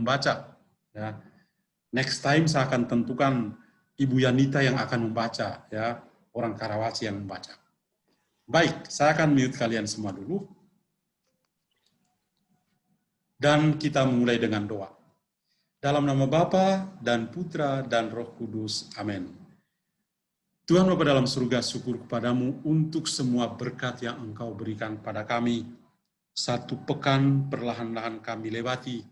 membaca. Ya. Next time saya akan tentukan Ibu Yanita yang akan membaca, ya, orang Karawaci yang membaca. Baik, saya akan mute kalian semua dulu. Dan kita mulai dengan doa. Dalam nama Bapa dan Putra dan Roh Kudus. Amin. Tuhan Bapa dalam surga, syukur kepadamu untuk semua berkat yang Engkau berikan pada kami. Satu pekan perlahan-lahan kami lewati.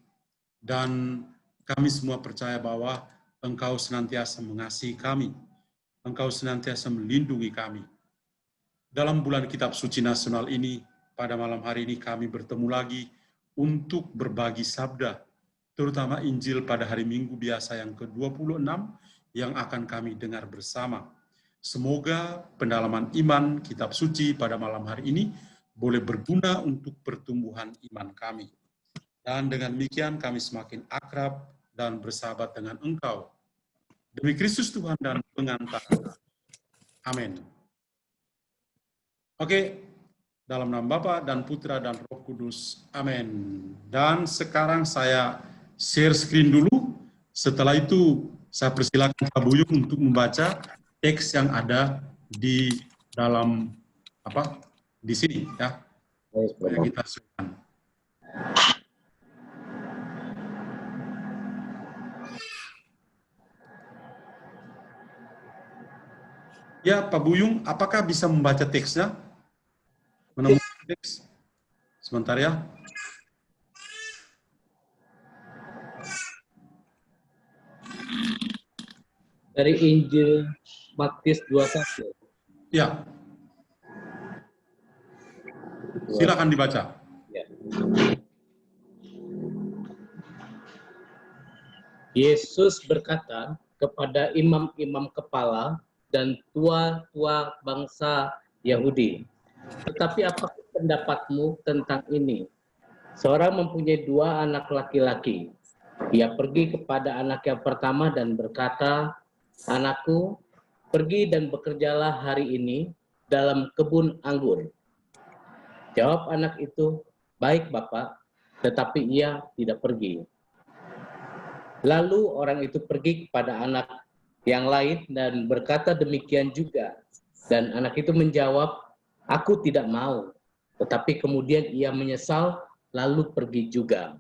Dan kami semua percaya bahwa Engkau senantiasa mengasihi kami. Engkau senantiasa melindungi kami. Dalam bulan Kitab Suci Nasional ini, pada malam hari ini kami bertemu lagi untuk berbagi sabda, terutama Injil pada hari Minggu biasa yang ke-26 yang akan kami dengar bersama. Semoga pendalaman iman Kitab Suci pada malam hari ini boleh berguna untuk pertumbuhan iman kami. Dan dengan demikian kami semakin akrab dan bersahabat dengan Engkau. Demi Kristus Tuhan dan pengantar. Amin. Oke, dalam nama Bapa dan Putra dan Roh Kudus. Amin. Dan sekarang saya share screen dulu. Setelah itu saya persilakan Pak Buyung untuk membaca teks yang ada di dalam di sini, ya. Supaya kita sukan. Ya, Pak Buyung, apakah bisa membaca teksnya? Menemukan teks? Sebentar ya. Dari Injil Matius 21. Ya. Silakan dibaca. Ya. Yesus berkata kepada imam-imam kepala dan tua-tua bangsa Yahudi, "Tetapi apa pendapatmu tentang ini? Seorang mempunyai 2 anak laki-laki. Ia pergi kepada anak yang pertama dan berkata, 'Anakku, pergi dan bekerjalah hari ini dalam kebun anggur.' Jawab anak itu, 'Baik, Bapak,' tetapi ia tidak pergi. Lalu orang itu pergi kepada anak yang lain dan berkata demikian juga. Dan anak itu menjawab, 'Aku tidak mau.' Tetapi kemudian ia menyesal lalu pergi juga.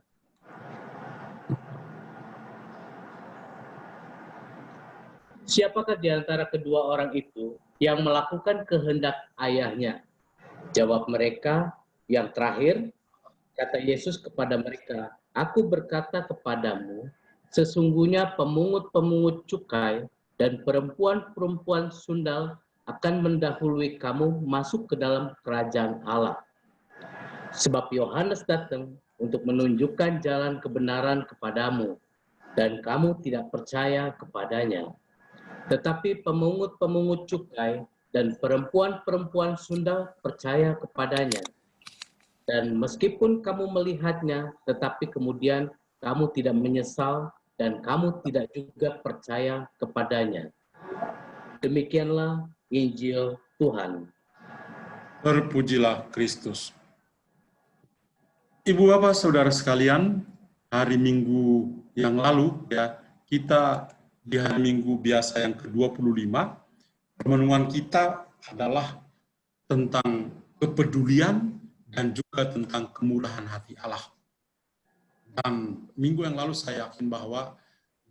Siapakah di antara kedua orang itu yang melakukan kehendak ayahnya? Jawab mereka, 'Yang terakhir.' Kata Yesus kepada mereka, 'Aku berkata kepadamu, sesungguhnya pemungut-pemungut cukai dan perempuan-perempuan sundal akan mendahului kamu masuk ke dalam kerajaan Allah. Sebab Yohanes datang untuk menunjukkan jalan kebenaran kepadamu, dan kamu tidak percaya kepadanya. Tetapi pemungut-pemungut cukai dan perempuan-perempuan sundal percaya kepadanya. Dan meskipun kamu melihatnya, tetapi kemudian kamu tidak menyesal dan kamu tidak juga percaya kepadanya." Demikianlah Injil Tuhan. Terpujilah Kristus. Ibu Bapak Saudara sekalian, hari Minggu yang lalu ya, kita di hari Minggu biasa yang ke-25, renungan kita adalah tentang kepedulian dan juga tentang kemurahan hati Allah. Dan minggu yang lalu saya yakin bahwa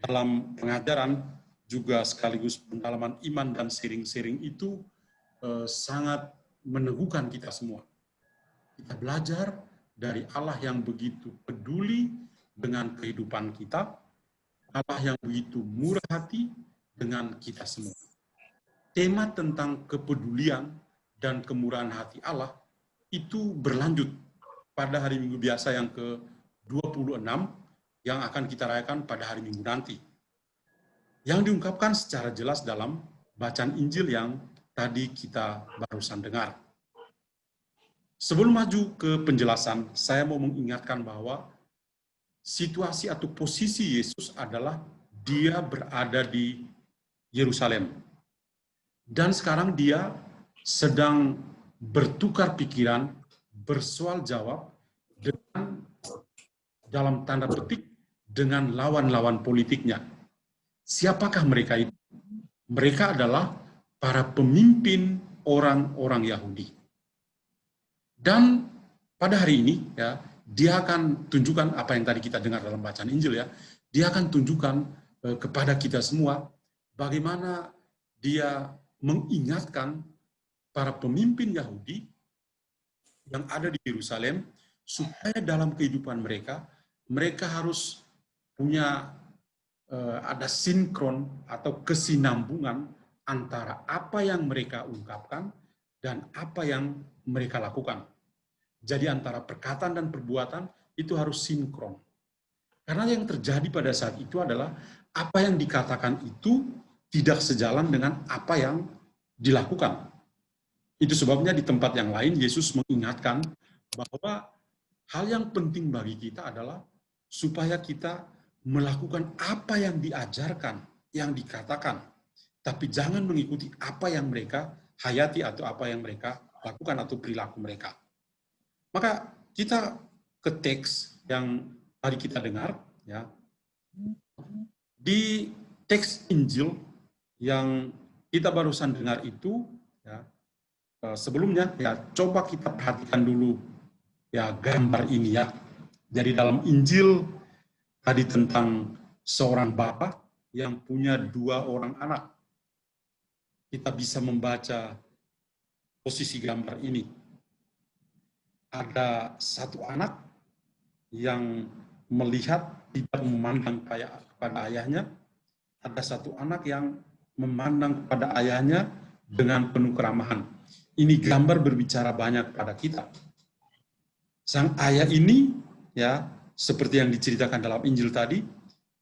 dalam pengajaran juga sekaligus pendalaman iman dan sharing-sharing itu sangat meneguhkan kita semua. Kita belajar dari Allah yang begitu peduli dengan kehidupan kita, Allah yang begitu murah hati dengan kita semua. Tema tentang kepedulian dan kemurahan hati Allah itu berlanjut pada hari Minggu biasa yang ke-26 yang akan kita rayakan pada hari Minggu nanti. Yang diungkapkan secara jelas dalam bacaan Injil yang tadi kita barusan dengar. Sebelum maju ke penjelasan, saya mau mengingatkan bahwa situasi atau posisi Yesus adalah dia berada di Yerusalem. Dan sekarang dia sedang bertukar pikiran, bersoal jawab dengan dalam tanda petik dengan lawan-lawan politiknya. Siapakah mereka itu? Mereka adalah para pemimpin orang-orang Yahudi. Dan pada hari ini, ya, dia akan tunjukkan apa yang tadi kita dengar dalam bacaan Injil, ya. Dia akan tunjukkan kepada kita semua bagaimana dia mengingatkan para pemimpin Yahudi yang ada di Yerusalem supaya dalam kehidupan mereka, mereka harus punya ada sinkron atau kesinambungan antara apa yang mereka ungkapkan dan apa yang mereka lakukan. Jadi antara perkataan dan perbuatan itu harus sinkron. Karena yang terjadi pada saat itu adalah apa yang dikatakan itu tidak sejalan dengan apa yang dilakukan. Itu sebabnya di tempat yang lain Yesus mengingatkan bahwa hal yang penting bagi kita adalah supaya kita melakukan apa yang diajarkan, yang dikatakan, tapi jangan mengikuti apa yang mereka hayati atau apa yang mereka lakukan atau perilaku mereka. Maka kita ke teks yang tadi kita dengar, ya. Di teks Injil yang kita barusan dengar itu, ya, sebelumnya ya coba kita perhatikan dulu ya gambar ini, ya. Jadi dalam Injil tadi tentang seorang bapak yang punya 2 orang anak. Kita bisa membaca posisi gambar ini. Ada satu anak yang melihat tidak memandang kepada ayahnya. Ada satu anak yang memandang kepada ayahnya dengan penuh keramahan. Ini gambar berbicara banyak pada kita. Sang ayah ini, ya, seperti yang diceritakan dalam Injil tadi,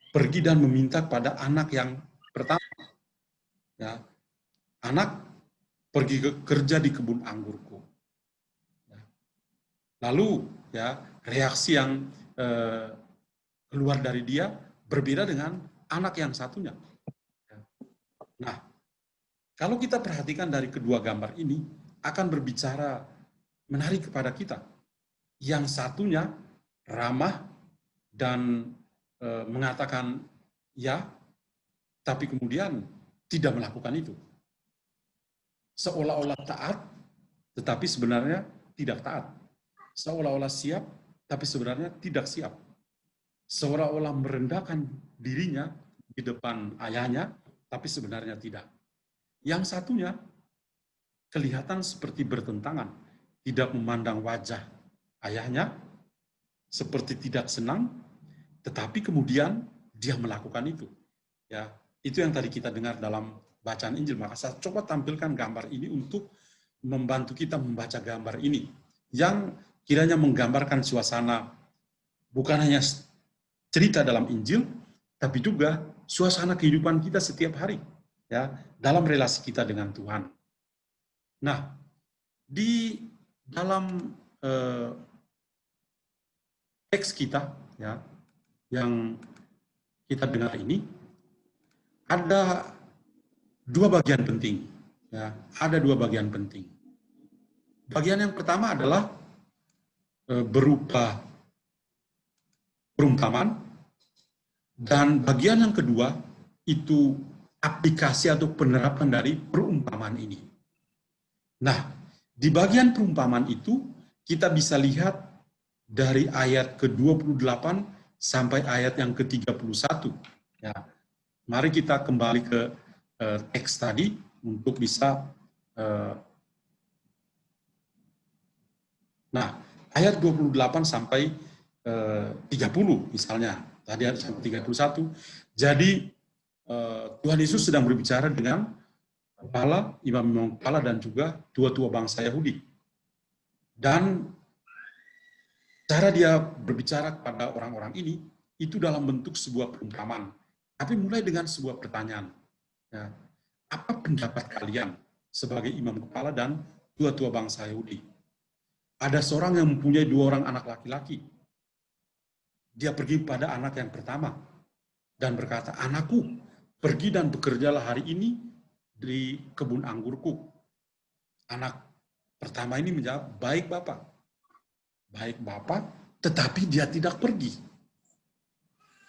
pergi dan meminta kepada anak yang pertama. Ya, anak pergi kerja di kebun anggurku. Lalu, ya, reaksi yang keluar dari dia berbeda dengan anak yang satunya. Nah, kalau kita perhatikan dari kedua gambar ini, akan berbicara menarik kepada kita. Yang satunya ramah dan mengatakan ya, tapi kemudian tidak melakukan itu. Seolah-olah taat, tetapi sebenarnya tidak taat. Seolah-olah siap, tapi sebenarnya tidak siap. Seolah-olah merendahkan dirinya di depan ayahnya, tapi sebenarnya tidak. Yang satunya kelihatan seperti bertentangan, tidak memandang wajah ayahnya, seperti tidak senang, tetapi kemudian dia melakukan itu. Ya, itu yang tadi kita dengar dalam bacaan Injil. Maka saya coba tampilkan gambar ini untuk membantu kita membaca gambar ini yang kiranya menggambarkan suasana bukan hanya cerita dalam Injil, tapi juga suasana kehidupan kita setiap hari, ya, dalam relasi kita dengan Tuhan. Nah, di dalam teks kita, ya, yang kita dengar ini ada 2 bagian penting, ya, ada 2 bagian penting. Bagian yang pertama adalah berupa perumpamaan, dan bagian yang kedua itu aplikasi atau penerapan dari perumpamaan ini. Nah, di bagian perumpamaan itu kita bisa lihat dari ayat ke-28 sampai ayat yang ke-31. Ya, mari kita kembali ke teks tadi untuk bisa nah, ayat 28 sampai 30 misalnya. Tadi ayat sampai 31. Jadi Tuhan Yesus sedang berbicara dengan kepala, imam-imam kepala dan juga tua-tua bangsa Yahudi. Dan cara dia berbicara kepada orang-orang ini itu dalam bentuk sebuah perumpamaan. Tapi mulai dengan sebuah pertanyaan. Ya, apa pendapat kalian sebagai imam kepala dan tua-tua bangsa Yahudi? Ada seorang yang mempunyai 2 orang anak laki-laki. Dia pergi pada anak yang pertama dan berkata, "Anakku, pergi dan bekerjalah hari ini di kebun anggurku." Anak pertama ini menjawab, "Baik Bapak." Baik Bapak, tetapi dia tidak pergi.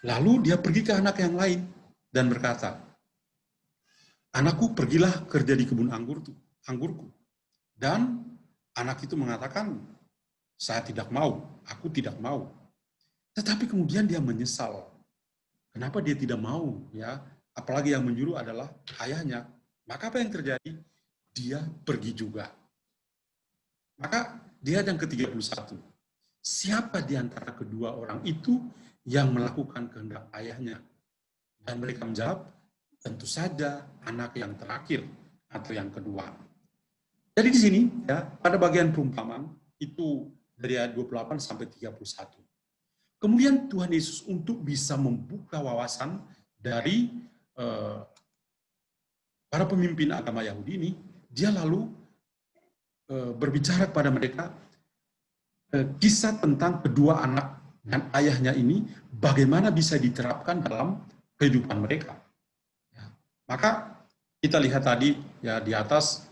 Lalu dia pergi ke anak yang lain dan berkata, anakku pergilah kerja di kebun anggurku. Dan anak itu mengatakan, saya tidak mau, aku tidak mau. Tetapi kemudian dia menyesal. Kenapa dia tidak mau? Ya, apalagi yang menyuruh adalah ayahnya. Maka apa yang terjadi? Dia pergi juga. Maka dia yang ke-31. Siapa di antara kedua orang itu yang melakukan kehendak ayahnya? Dan mereka menjawab, tentu saja anak yang terakhir atau yang kedua. Jadi di sini ya, pada bagian perumpamaan itu dari ayat 28 sampai 31. Kemudian Tuhan Yesus untuk bisa membuka wawasan dari para pemimpin agama Yahudi ini, dia lalu berbicara kepada mereka kisah tentang kedua anak dan ayahnya ini bagaimana bisa diterapkan dalam kehidupan mereka. Ya. Maka kita lihat tadi ya di atas,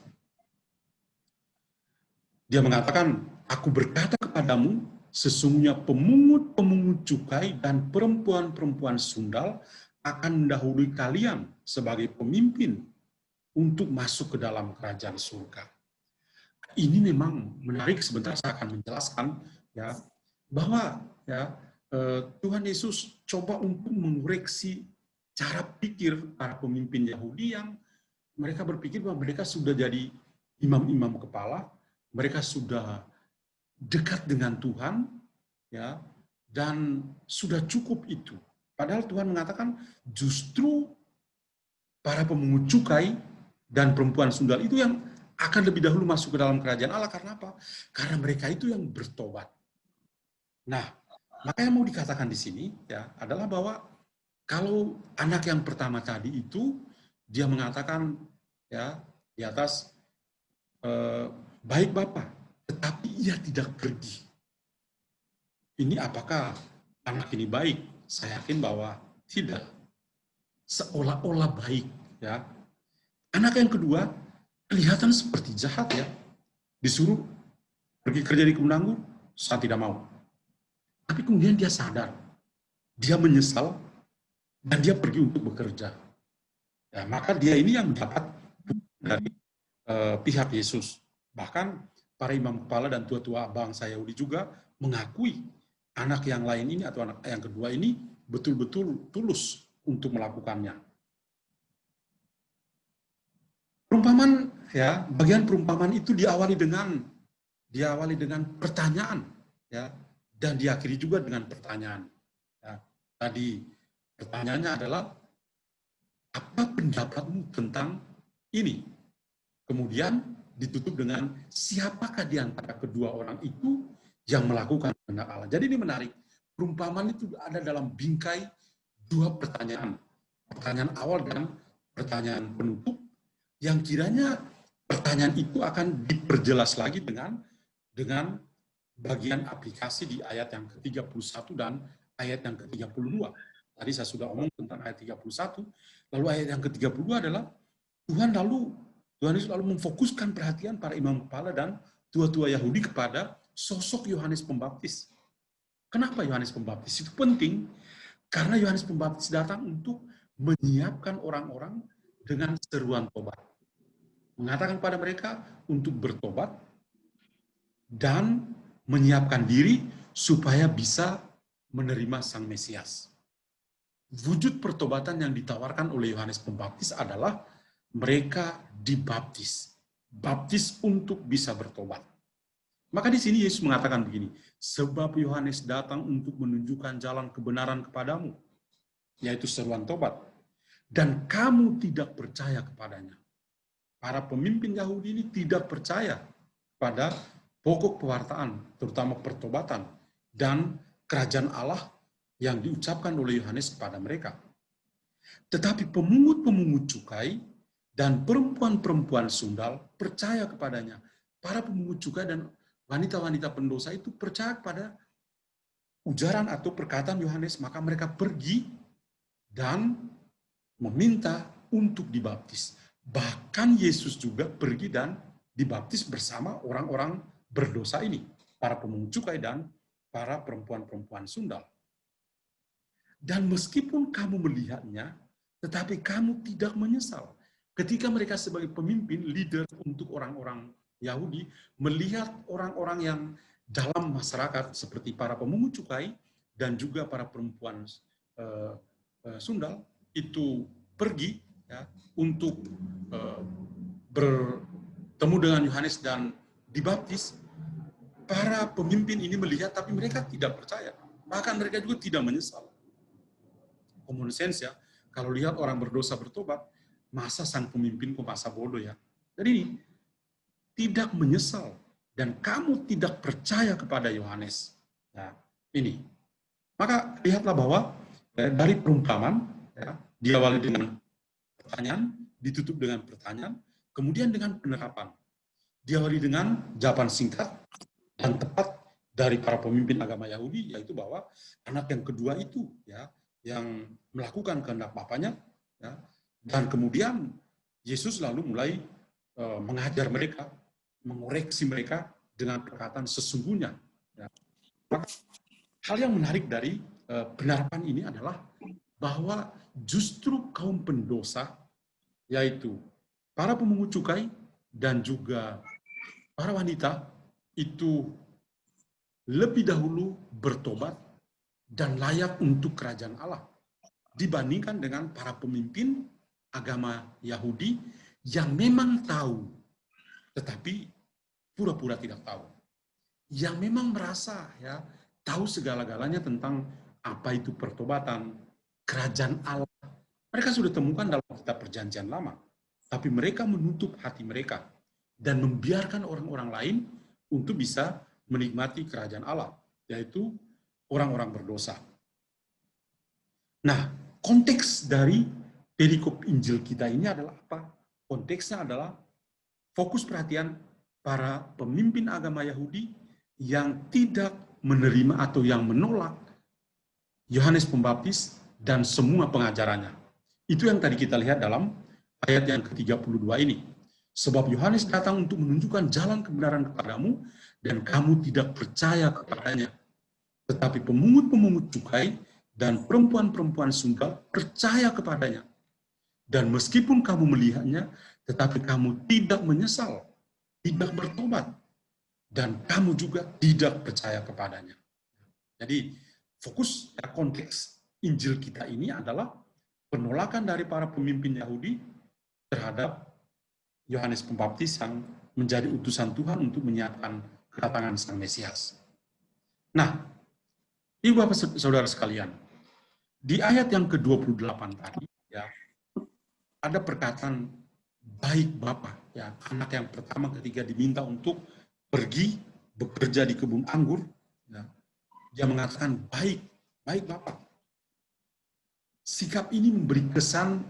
dia mengatakan, aku berkata kepadamu, sesungguhnya pemungut-pemungut cukai dan perempuan-perempuan sundal akan mendahului kalian sebagai pemimpin untuk masuk ke dalam kerajaan surga. Ini memang menarik, sebentar saya akan menjelaskan ya bahwa ya Tuhan Yesus coba untuk mengoreksi cara pikir para pemimpin Yahudi yang mereka berpikir bahwa mereka sudah jadi imam-imam kepala, mereka sudah dekat dengan Tuhan ya dan sudah cukup itu. Padahal Tuhan mengatakan justru para pemungut cukai dan perempuan sundal itu yang akan lebih dahulu masuk ke dalam kerajaan Allah. Karena apa? Karena mereka itu yang bertobat. Nah, maka yang mau dikatakan di sini ya adalah bahwa kalau anak yang pertama tadi itu dia mengatakan ya di atas baik Bapak, tetapi ia tidak pergi. Ini apakah anak ini baik? Saya yakin bahwa tidak. Seolah-olah baik ya. Anak yang kedua kelihatan seperti jahat ya. Disuruh pergi kerja di kebun anggur, saya tidak mau. Tapi kemudian dia sadar, dia menyesal, dan dia pergi untuk bekerja. Ya, maka dia ini yang mendapat dari pihak Yesus. Bahkan para imam kepala dan tua-tua bangsa Yahudi juga mengakui anak yang lain ini atau anak yang kedua ini betul-betul tulus untuk melakukannya. Perumpamaan ya, bagian perumpamaan itu diawali dengan pertanyaan ya, dan diakhiri juga dengan pertanyaan. Ya, tadi pertanyaannya adalah apa pendapatmu tentang ini? Kemudian ditutup dengan siapakah di antara kedua orang itu yang melakukan kehendak Allah. Jadi ini menarik. Perumpamaan itu ada dalam bingkai dua pertanyaan. Pertanyaan awal dan pertanyaan penutup yang kiranya pertanyaan itu akan diperjelas lagi dengan bagian aplikasi di ayat yang ke-31 dan ayat yang ke-32. Tadi saya sudah omong tentang ayat 31, lalu ayat yang ke-32 adalah Tuhan Yesus lalu memfokuskan perhatian para imam kepala dan tua-tua Yahudi kepada sosok Yohanes Pembaptis. Kenapa Yohanes Pembaptis itu penting? Karena Yohanes Pembaptis datang untuk menyiapkan orang-orang dengan seruan tobat. Mengatakan kepada mereka untuk bertobat dan menyiapkan diri supaya bisa menerima Sang Mesias. Wujud pertobatan yang ditawarkan oleh Yohanes Pembaptis adalah mereka dibaptis. Baptis untuk bisa bertobat. Maka di sini Yesus mengatakan begini, sebab Yohanes datang untuk menunjukkan jalan kebenaran kepadamu, yaitu seruan tobat, dan kamu tidak percaya kepadanya. Para pemimpin Yahudi ini tidak percaya pada pokok pewartaan, terutama pertobatan, dan kerajaan Allah yang diucapkan oleh Yohanes kepada mereka. Tetapi pemungut-pemungut cukai dan perempuan-perempuan sundal percaya kepadanya. Para pemungut cukai dan wanita-wanita pendosa itu percaya kepada ujaran atau perkataan Yohanes, maka mereka pergi dan meminta untuk dibaptis. Bahkan Yesus juga pergi dan dibaptis bersama orang-orang berdosa ini, para pemungut cukai dan para perempuan-perempuan sundal. Dan meskipun kamu melihatnya, tetapi kamu tidak menyesal. Ketika mereka sebagai pemimpin, leader untuk orang-orang Yahudi, melihat orang-orang yang dalam masyarakat seperti para pemungut cukai dan juga para perempuan sundal itu pergi ya, untuk bertemu dengan Yohanes dan dibaptis, para pemimpin ini melihat tapi mereka tidak percaya. Bahkan mereka juga tidak menyesal. Common sense ya, kalau lihat orang berdosa bertobat, masa sang pemimpin kok masa bodoh ya. Jadi tidak menyesal dan kamu tidak percaya kepada Yohanes. Nah, ini. Maka lihatlah bahwa dari perumpamaan ya, diawali dengan pertanyaan, ditutup dengan pertanyaan, kemudian dengan penerapan. Diawali dengan jawaban singkat dan tepat dari para pemimpin agama Yahudi, yaitu bahwa anak yang kedua itu ya yang melakukan kehendak Bapaknya, ya, dan kemudian Yesus lalu mulai mengajar mereka, mengoreksi mereka dengan perkataan sesungguhnya. Ya. Maka hal yang menarik dari penerapan ini adalah bahwa justru kaum pendosa, yaitu para pemungut cukai dan juga para wanita, itu lebih dahulu bertobat dan layak untuk kerajaan Allah dibandingkan dengan para pemimpin agama Yahudi yang memang tahu tetapi pura-pura tidak tahu, yang memang merasa ya tahu segala-galanya tentang apa itu pertobatan, kerajaan Allah. Mereka sudah temukan dalam kitab Perjanjian Lama, tapi mereka menutup hati mereka dan membiarkan orang-orang lain untuk bisa menikmati kerajaan Allah, yaitu orang-orang berdosa. Nah, konteks dari perikop Injil kita ini adalah apa? Konteksnya adalah fokus perhatian para pemimpin agama Yahudi yang tidak menerima atau yang menolak Yohanes Pembaptis dan semua pengajarannya. Itu yang tadi kita lihat dalam ayat yang ke-32 ini. Sebab Yohanes datang untuk menunjukkan jalan kebenaran kepadamu dan kamu tidak percaya kepadanya. Tetapi pemungut-pemungut cukai dan perempuan-perempuan sundal percaya kepadanya. Dan meskipun kamu melihatnya, tetapi kamu tidak menyesal, tidak bertobat, dan kamu juga tidak percaya kepadanya. Jadi fokus ya, konteks Injil kita ini adalah penolakan dari para pemimpin Yahudi terhadap Yohanes Pembaptis yang menjadi utusan Tuhan untuk menyiapkan kedatangan Sang Mesias. Nah, Ibu Bapak Saudara sekalian, di ayat yang ke-28 tadi ya ada perkataan baik Bapa ya, anak yang pertama ketika diminta untuk pergi bekerja di kebun anggur ya, dia mengatakan baik Bapa. Sikap ini memberi kesan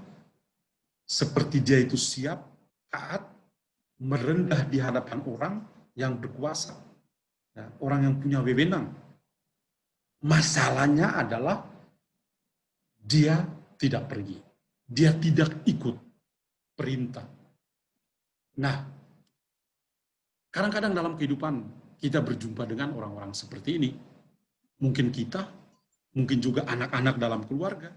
seperti dia itu siap, taat, merendah di hadapan orang yang berkuasa, ya, orang yang punya wewenang. Masalahnya adalah dia tidak pergi, dia tidak ikut perintah. Nah, kadang-kadang dalam kehidupan kita berjumpa dengan orang-orang seperti ini. Mungkin kita, mungkin juga anak-anak dalam keluarga,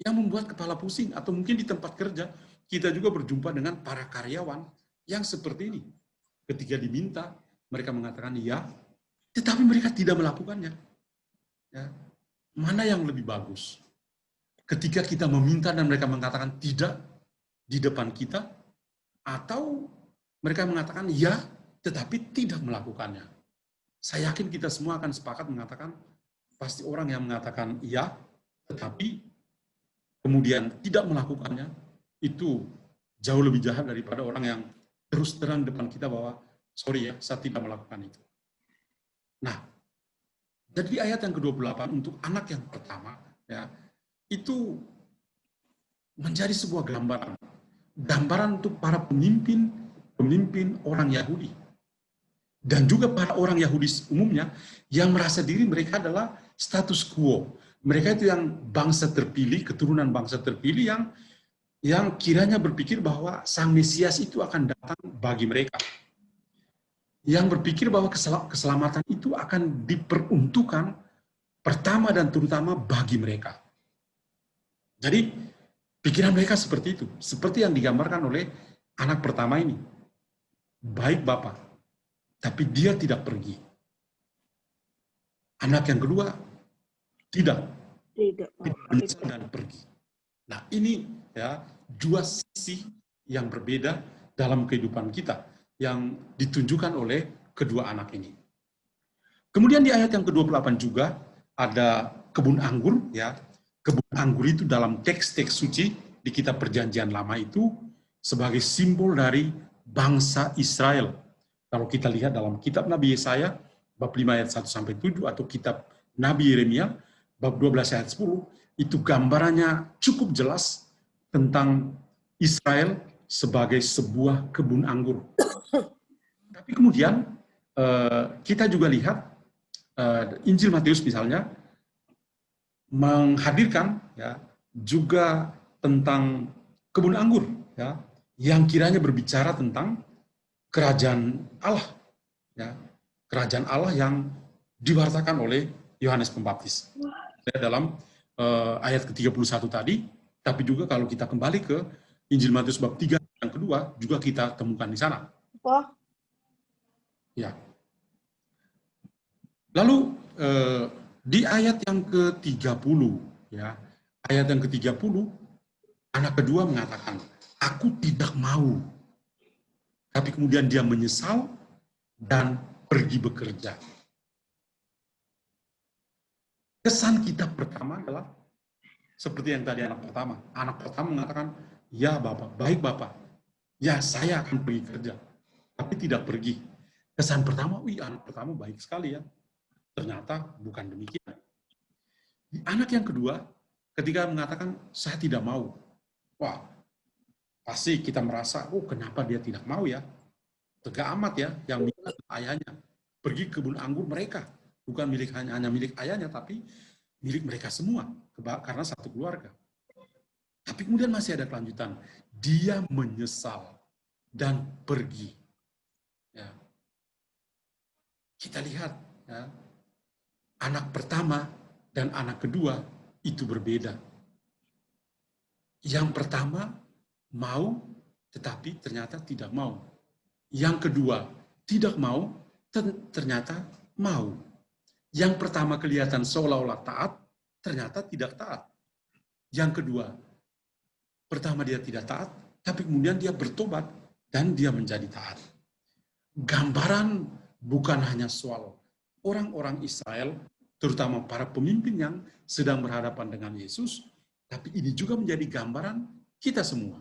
yang membuat kepala pusing, atau mungkin di tempat kerja, kita juga berjumpa dengan para karyawan yang seperti ini. Ketika diminta, mereka mengatakan iya, tetapi mereka tidak melakukannya. Ya. Mana yang lebih bagus? Ketika kita meminta dan mereka mengatakan tidak di depan kita, atau mereka mengatakan ya, tetapi tidak melakukannya. Saya yakin kita semua akan sepakat mengatakan, pasti orang yang mengatakan iya, tetapi kemudian tidak melakukannya, itu jauh lebih jahat daripada orang yang terus terang depan kita bahwa, sorry ya, saya tidak melakukan itu. Nah, jadi ayat yang ke-28 untuk anak yang pertama, ya, itu menjadi sebuah gambaran untuk para pemimpin orang Yahudi. Dan juga para orang Yahudi umumnya yang merasa diri mereka adalah status quo. Mereka itu yang bangsa terpilih, keturunan bangsa terpilih yang kiranya berpikir bahwa Sang Mesias itu akan datang bagi mereka. Yang berpikir bahwa keselamatan itu akan diperuntukkan pertama dan terutama bagi mereka. Jadi pikiran mereka seperti itu, seperti yang digambarkan oleh anak pertama ini. Baik Bapak, tapi dia tidak pergi. Anak yang kedua tidak menyesal dan pergi. Nah, ini ya dua sisi yang berbeda dalam kehidupan kita yang ditunjukkan oleh kedua anak ini. Kemudian di ayat yang ke-28 juga ada kebun anggur, ya. Kebun anggur itu dalam teks-teks suci di kitab Perjanjian Lama itu sebagai simbol dari bangsa Israel. Kalau kita lihat dalam kitab Nabi Yesaya bab 5 ayat 1 sampai 7 atau kitab Nabi Yeremia bab 12 ayat 10, itu gambarannya cukup jelas tentang Israel sebagai sebuah kebun anggur. Tapi kemudian kita juga lihat Injil Matius misalnya menghadirkan ya juga tentang kebun anggur ya yang kiranya berbicara tentang kerajaan Allah ya, kerajaan Allah yang diwartakan oleh Yohanes Pembaptis. Dalam ayat ke-31 tadi, tapi juga kalau kita kembali ke Injil Matius bab 3 yang kedua juga kita temukan di sana. Ya. Lalu di ayat yang ke-30 ya, ayat yang ke-30 anak kedua mengatakan, "Aku tidak mau." Tapi kemudian dia menyesal dan pergi bekerja. Kesan kita pertama adalah seperti yang tadi anak pertama. Anak pertama mengatakan, "Ya Bapak, baik Bapak. Ya, saya akan pergi kerja." Tapi tidak pergi. Kesan pertama, anak pertama baik sekali ya. Ternyata bukan demikian. Anak yang kedua, ketika mengatakan, "Saya tidak mau." Wah, pasti kita merasa, kenapa dia tidak mau ya? Tegak amat ya, yang milik ayahnya. Pergi ke kebun anggur mereka. Bukan hanya milik ayahnya, tapi milik mereka semua. Karena satu keluarga. Tapi kemudian masih ada kelanjutan. Dia menyesal dan pergi. Ya. Kita lihat, ya, anak pertama dan anak kedua itu berbeda. Yang pertama mau, tetapi ternyata tidak mau. Yang kedua tidak mau, ternyata mau. Yang pertama kelihatan seolah-olah taat, ternyata tidak taat. Yang kedua, pertama dia tidak taat, tapi kemudian dia bertobat dan dia menjadi taat. Gambaran bukan hanya soal orang-orang Israel, terutama para pemimpin yang sedang berhadapan dengan Yesus, tapi ini juga menjadi gambaran kita semua.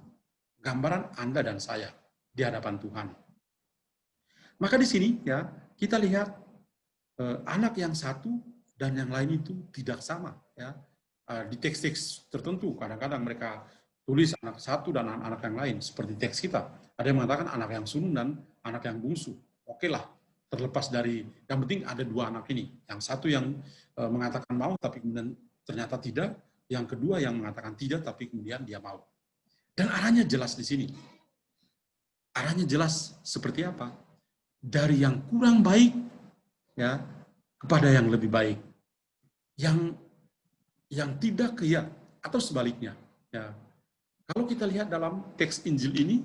Gambaran Anda dan saya di hadapan Tuhan. Maka di sini ya kita lihat anak yang satu dan yang lain itu tidak sama ya. Di teks-teks tertentu kadang-kadang mereka tulis anak satu dan anak yang lain seperti teks kita. Ada yang mengatakan anak yang sulung dan anak yang bungsu. Oke lah, terlepas dari yang penting ada dua anak ini. Yang satu yang mengatakan mau tapi kemudian ternyata tidak, yang kedua yang mengatakan tidak tapi kemudian dia mau. Dan arahnya jelas di sini. Arahnya jelas seperti apa? Dari yang kurang baik ya kepada yang lebih baik. Yang tidak ya atau sebaliknya ya. Kalau kita lihat dalam teks Injil ini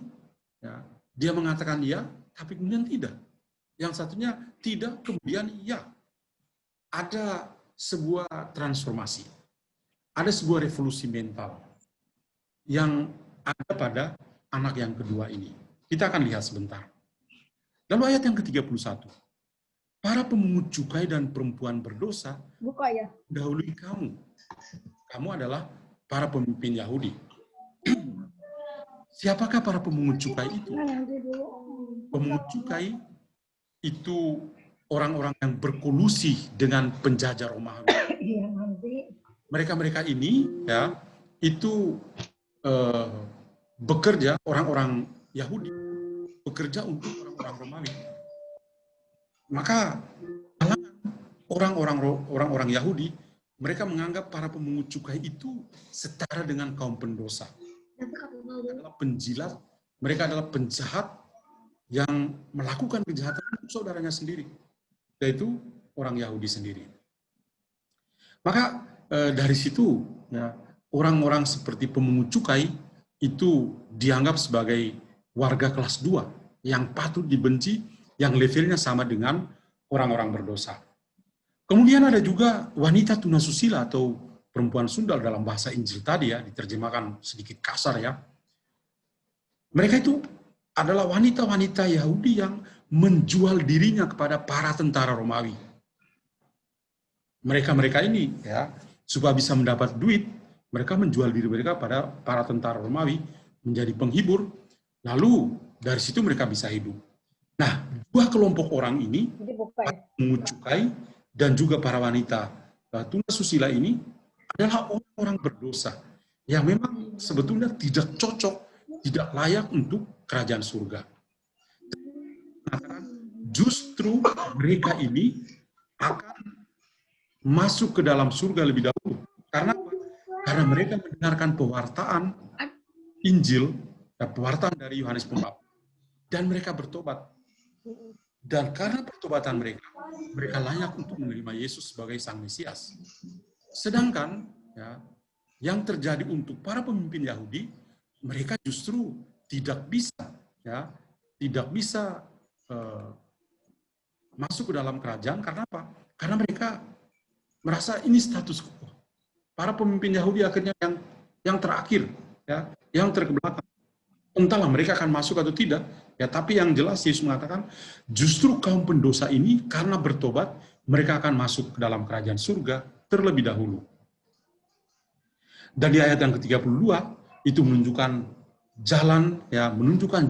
ya, dia mengatakan ya tapi kemudian tidak. Yang satunya tidak kemudian ya. Ada sebuah transformasi. Ada sebuah revolusi mental yang ada pada anak yang kedua ini. Kita akan lihat sebentar. Lalu ayat yang ke-31. Para pemungut cukai dan perempuan berdosa dahului kamu. Kamu adalah para pemimpin Yahudi. Siapakah para pemungut cukai itu? Pemungut cukai itu orang-orang yang berkolusi dengan penjajah Romawi. Mereka-mereka ini ya itu bekerja, orang-orang Yahudi bekerja untuk orang-orang Romawi. Maka orang-orang Yahudi mereka menganggap para pemungut cukai itu setara dengan kaum pendosa. Mereka adalah penjilat, mereka adalah penjahat yang melakukan kejahatan untuk saudaranya sendiri, yaitu orang Yahudi sendiri. Maka dari situ ya, orang-orang seperti pemungut cukai itu dianggap sebagai warga kelas 2 yang patut dibenci, yang levelnya sama dengan orang-orang berdosa. Kemudian ada juga wanita tunasusila atau perempuan sundal dalam bahasa Injil tadi ya, diterjemahkan sedikit kasar ya. Mereka itu adalah wanita-wanita Yahudi yang menjual dirinya kepada para tentara Romawi. Mereka ini ya, supaya bisa mendapat duit, mereka menjual diri mereka pada para tentara Romawi menjadi penghibur, lalu dari situ mereka bisa hidup. Nah, dua kelompok orang ini, pemungut cukai dan juga para wanita tunasusila ini adalah orang-orang berdosa yang memang sebetulnya tidak cocok, tidak layak untuk kerajaan surga. Justru mereka ini akan masuk ke dalam surga lebih dahulu. Karena apa? Karena mereka mendengarkan pewartaan Injil, pewartaan dari Yohanes Pembaptis, dan mereka bertobat. Dan karena pertobatan mereka, mereka layak untuk menerima Yesus sebagai Sang Mesias. Sedangkan ya, yang terjadi untuk para pemimpin Yahudi, mereka justru tidak bisa masuk ke dalam kerajaan. Karena apa? Karena mereka merasa ini status quo. Para pemimpin Yahudi akhirnya yang terakhir, ya, yang terkebelakang. Entahlah mereka akan masuk atau tidak, ya, tapi yang jelas Yesus mengatakan justru kaum pendosa ini karena bertobat mereka akan masuk ke dalam kerajaan surga terlebih dahulu. Dan di ayat yang ke-32 itu menunjukkan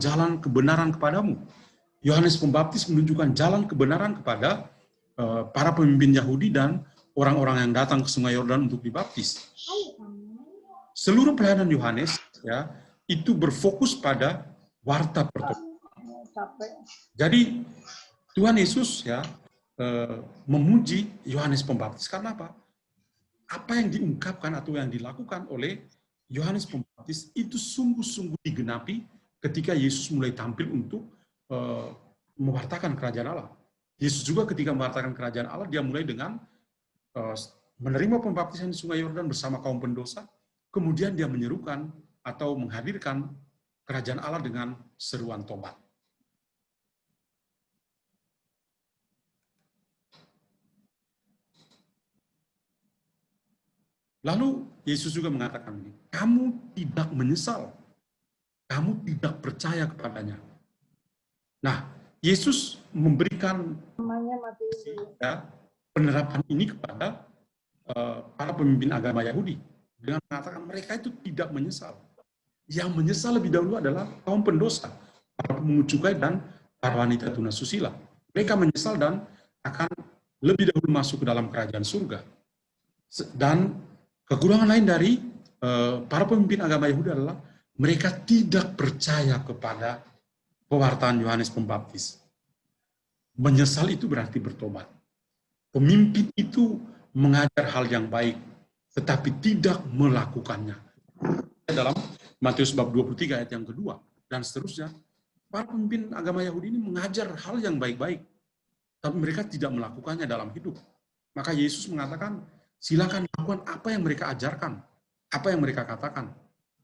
jalan kebenaran kepadamu. Yohanes Pembaptis menunjukkan jalan kebenaran kepada para pemimpin Yahudi dan orang-orang yang datang ke Sungai Yordan untuk dibaptis. Seluruh pelayanan Yohanes ya itu berfokus pada warta pertobatan. Jadi Tuhan Yesus ya memuji Yohanes Pembaptis karena apa? Apa yang diungkapkan atau yang dilakukan oleh Yohanes Pembaptis itu sungguh-sungguh digenapi ketika Yesus mulai tampil untuk mewartakan kerajaan Allah. Yesus juga ketika mewartakan kerajaan Allah, dia mulai dengan menerima pembaptisan di Sungai Yordan bersama kaum pendosa, kemudian dia menyerukan atau menghadirkan kerajaan Allah dengan seruan tobat. Lalu Yesus juga mengatakan ini, kamu tidak menyesal, kamu tidak percaya kepadanya. Nah, Yesus memberikan penerapan ini kepada para pemimpin agama Yahudi dengan mengatakan mereka itu tidak menyesal. Yang menyesal lebih dahulu adalah kaum pendosa, para pemungut cukai dan para wanita tunasusila. Mereka menyesal dan akan lebih dahulu masuk ke dalam kerajaan surga. Dan kekurangan lain dari para pemimpin agama Yahudi adalah mereka tidak percaya kepada pewartaan Yohanes Pembaptis. Menyesal itu berarti bertobat. Pemimpin itu mengajar hal yang baik, tetapi tidak melakukannya. Dalam Matius bab 23 ayat yang kedua, dan seterusnya, para pemimpin agama Yahudi ini mengajar hal yang baik-baik, tapi mereka tidak melakukannya dalam hidup. Maka Yesus mengatakan, silakan lakukan apa yang mereka ajarkan, apa yang mereka katakan,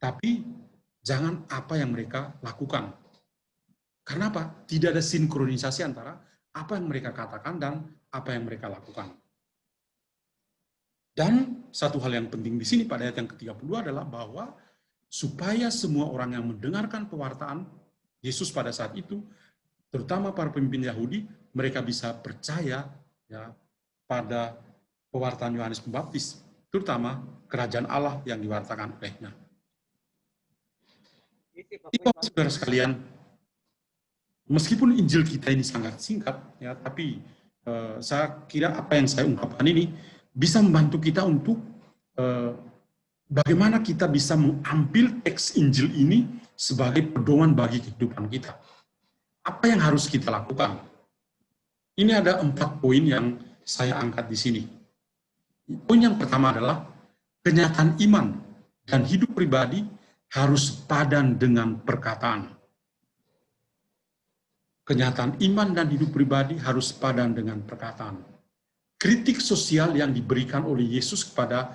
tapi jangan apa yang mereka lakukan. Karena apa? Tidak ada sinkronisasi antara apa yang mereka katakan dan apa yang mereka lakukan. Dan satu hal yang penting di sini pada ayat yang ke-30 adalah bahwa supaya semua orang yang mendengarkan pewartaan Yesus pada saat itu, terutama para pemimpin Yahudi, mereka bisa percaya ya pada pewartaan Yohanes Pembaptis, terutama kerajaan Allah yang diwartakan olehnya. Saudara sekalian, meskipun Injil kita ini sangat singkat, ya, tapi saya kira apa yang saya ungkapkan ini bisa membantu kita untuk bagaimana kita bisa mengambil teks Injil ini sebagai pedoman bagi kehidupan kita. Apa yang harus kita lakukan? Ini ada 4 poin yang saya angkat di sini. Poin yang pertama adalah kenyataan iman dan hidup pribadi harus padan dengan perkataan. Kenyataan iman dan hidup pribadi harus padan dengan perkataan. Kritik sosial yang diberikan oleh Yesus kepada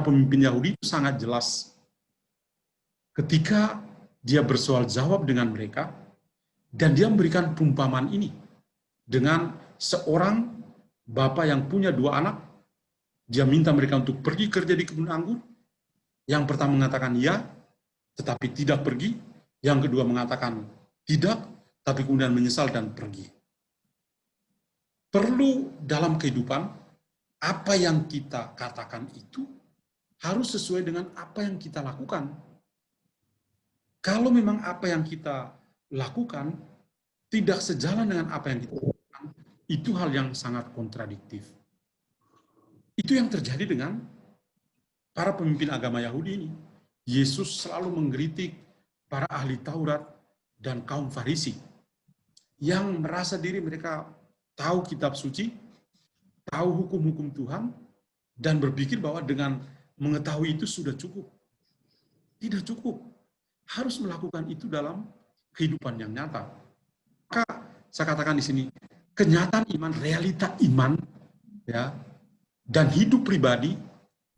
pemimpin Yahudi itu sangat jelas. Ketika dia bersoal jawab dengan mereka, dan dia memberikan perumpamaan ini dengan seorang bapak yang punya 2 anak, dia minta mereka untuk pergi kerja di kebun anggur. Yang pertama mengatakan ya, tetapi tidak pergi. Yang kedua mengatakan tidak, tapi kemudian menyesal dan pergi. Perlu dalam kehidupan, apa yang kita katakan itu harus sesuai dengan apa yang kita lakukan. Kalau memang apa yang kita lakukan tidak sejalan dengan apa yang kita lakukan, itu hal yang sangat kontradiktif. Itu yang terjadi dengan para pemimpin agama Yahudi ini. Yesus selalu mengkritik para ahli Taurat dan kaum Farisi yang merasa diri mereka tahu kitab suci, tahu hukum-hukum Tuhan, dan berpikir bahwa dengan mengetahui itu sudah cukup. Tidak cukup. Harus melakukan itu dalam kehidupan yang nyata. Maka saya katakan di sini, kenyataan iman, realita iman, ya, dan hidup pribadi,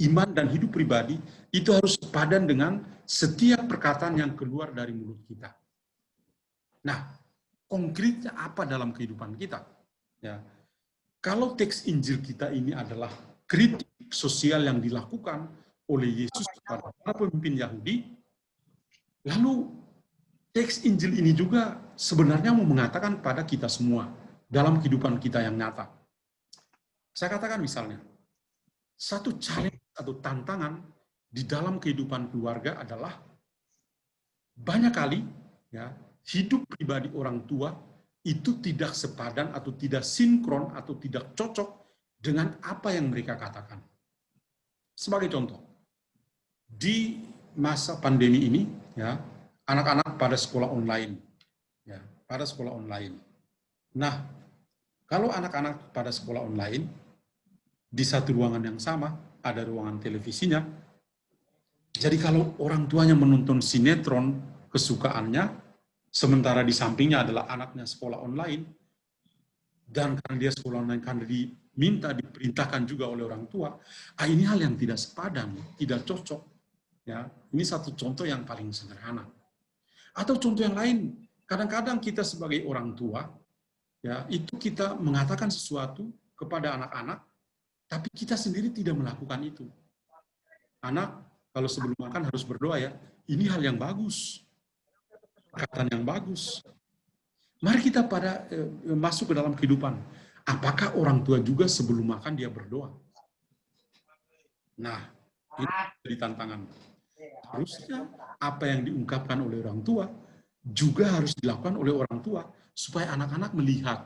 iman dan hidup pribadi itu harus sepadan dengan setiap perkataan yang keluar dari mulut kita. Nah, konkretnya apa dalam kehidupan kita? Ya, kalau teks Injil kita ini adalah kritik sosial yang dilakukan oleh Yesus kepada para pemimpin Yahudi, lalu teks Injil ini juga sebenarnya mau mengatakan pada kita semua dalam kehidupan kita yang nyata. Saya katakan misalnya, satu challenge atau tantangan di dalam kehidupan keluarga adalah banyak kali ya, hidup pribadi orang tua itu tidak sepadan atau tidak sinkron atau tidak cocok dengan apa yang mereka katakan. Sebagai contoh, di masa pandemi ini, ya, anak-anak pada sekolah online, ya, pada sekolah online. Nah, kalau anak-anak pada sekolah online di satu ruangan yang sama, ada ruangan televisinya. Jadi kalau orang tuanya menonton sinetron kesukaannya, sementara di sampingnya adalah anaknya sekolah online, dan karena dia sekolah online karena diminta, diperintahkan juga oleh orang tua, ini hal yang tidak sepadan, tidak cocok. Ya, ini satu contoh yang paling sederhana. Atau contoh yang lain, kadang-kadang kita sebagai orang tua, ya, itu kita mengatakan sesuatu kepada anak-anak, tapi kita sendiri tidak melakukan itu. Anak, kalau sebelum makan harus berdoa ya, ini hal yang bagus, perkataan yang bagus. Mari kita masuk ke dalam kehidupan. Apakah orang tua juga sebelum makan dia berdoa? Nah, ini jadi tantangan. Harusnya apa yang diungkapkan oleh orang tua juga harus dilakukan oleh orang tua supaya anak-anak melihat.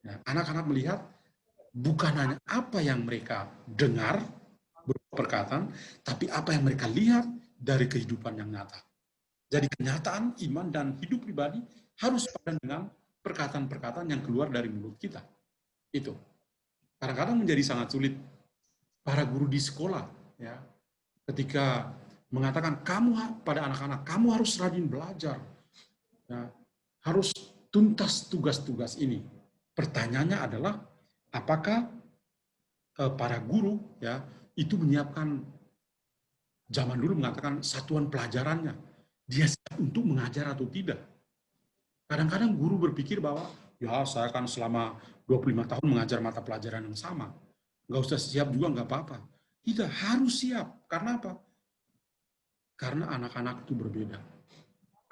Nah, anak-anak melihat bukan hanya apa yang mereka dengar perkataan, tapi apa yang mereka lihat dari kehidupan yang nyata. Jadi kenyataan iman dan hidup pribadi harus sepadan dengan perkataan-perkataan yang keluar dari mulut kita. Itu kadang-kadang menjadi sangat sulit. Para guru di sekolah, ya, ketika mengatakan kamu pada anak-anak, kamu harus rajin belajar, ya, harus tuntas tugas-tugas ini. Pertanyaannya adalah, apakah para guru, ya, itu menyiapkan, zaman dulu mengatakan satuan pelajarannya, dia siap untuk mengajar atau tidak. Kadang-kadang guru berpikir bahwa, ya saya akan selama 25 tahun mengajar mata pelajaran yang sama. Nggak usah siap juga, nggak apa-apa. Tidak, harus siap. Karena apa? Karena anak-anak itu berbeda.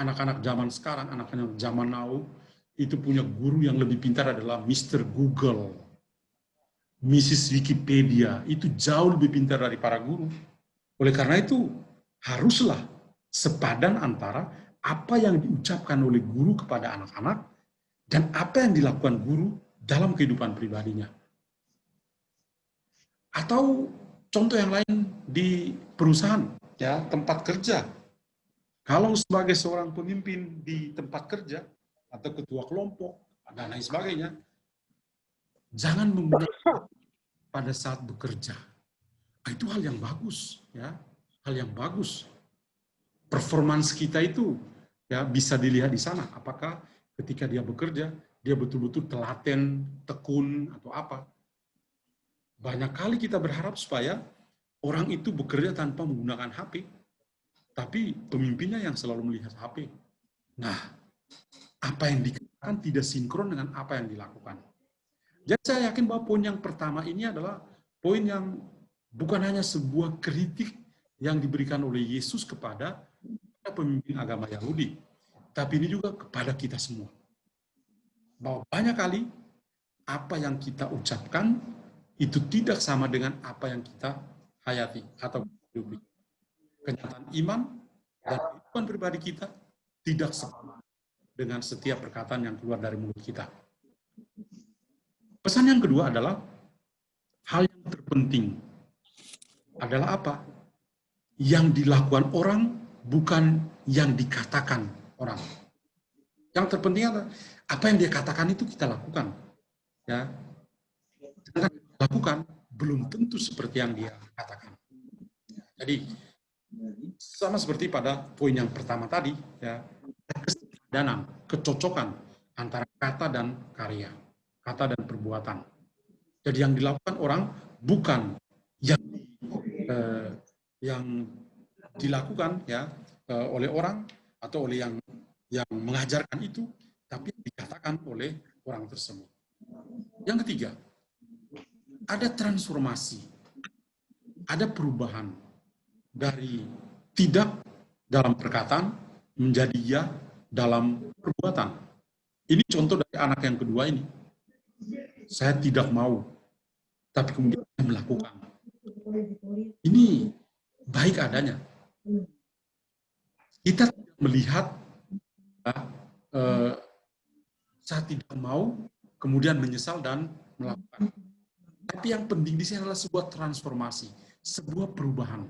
Anak-anak zaman sekarang, anak-anak zaman now, itu punya guru yang lebih pintar adalah Mr. Google, Mrs. Wikipedia, itu jauh lebih pintar dari para guru. Oleh karena itu, haruslah sepadan antara apa yang diucapkan oleh guru kepada anak-anak dan apa yang dilakukan guru dalam kehidupan pribadinya. Atau contoh yang lain di perusahaan, ya, tempat kerja. Kalau sebagai seorang pemimpin di tempat kerja atau ketua kelompok dan lain sebagainya, jangan membenarkan pada saat bekerja. Itu hal yang bagus, ya, hal yang bagus. Performance kita itu, ya, bisa dilihat di sana. Apakah ketika dia bekerja, dia betul-betul telaten, tekun atau apa? Banyak kali kita berharap supaya orang itu bekerja tanpa menggunakan HP, tapi pemimpinnya yang selalu melihat HP. Nah, apa yang dikatakan tidak sinkron dengan apa yang dilakukan. Jadi saya yakin bahwa poin yang pertama ini adalah poin yang bukan hanya sebuah kritik yang diberikan oleh Yesus kepada pemimpin agama Yahudi, tapi ini juga kepada kita semua. Bahwa banyak kali apa yang kita ucapkan itu tidak sama dengan apa yang kita hayati atau hidupi. Kenyataan iman dan kehidupan pribadi kita tidak sama dengan setiap perkataan yang keluar dari mulut kita. Pesan yang kedua adalah hal yang terpenting adalah apa? Yang dilakukan orang bukan yang dikatakan orang. Yang terpenting adalah apa yang dia katakan itu kita lakukan. Ya, sedangkan lakukan belum tentu seperti yang dia katakan. Jadi sama seperti pada poin yang pertama tadi, ya, kesadaran, kecocokan antara kata dan karya, kata dan perbuatan. Jadi yang dilakukan orang bukan yang dilakukan ya oleh orang atau oleh yang mengajarkan itu, tapi dikatakan oleh orang tersebut. Yang ketiga, ada transformasi, ada perubahan dari tidak dalam perkataan menjadi ya dalam perbuatan. Ini contoh dari anak yang kedua ini. Saya tidak mau, tapi kemudian saya melakukan. Ini baik adanya. Kita tidak melihat saya tidak mau, kemudian menyesal dan melakukan. Tapi yang penting di sini adalah sebuah transformasi, sebuah perubahan.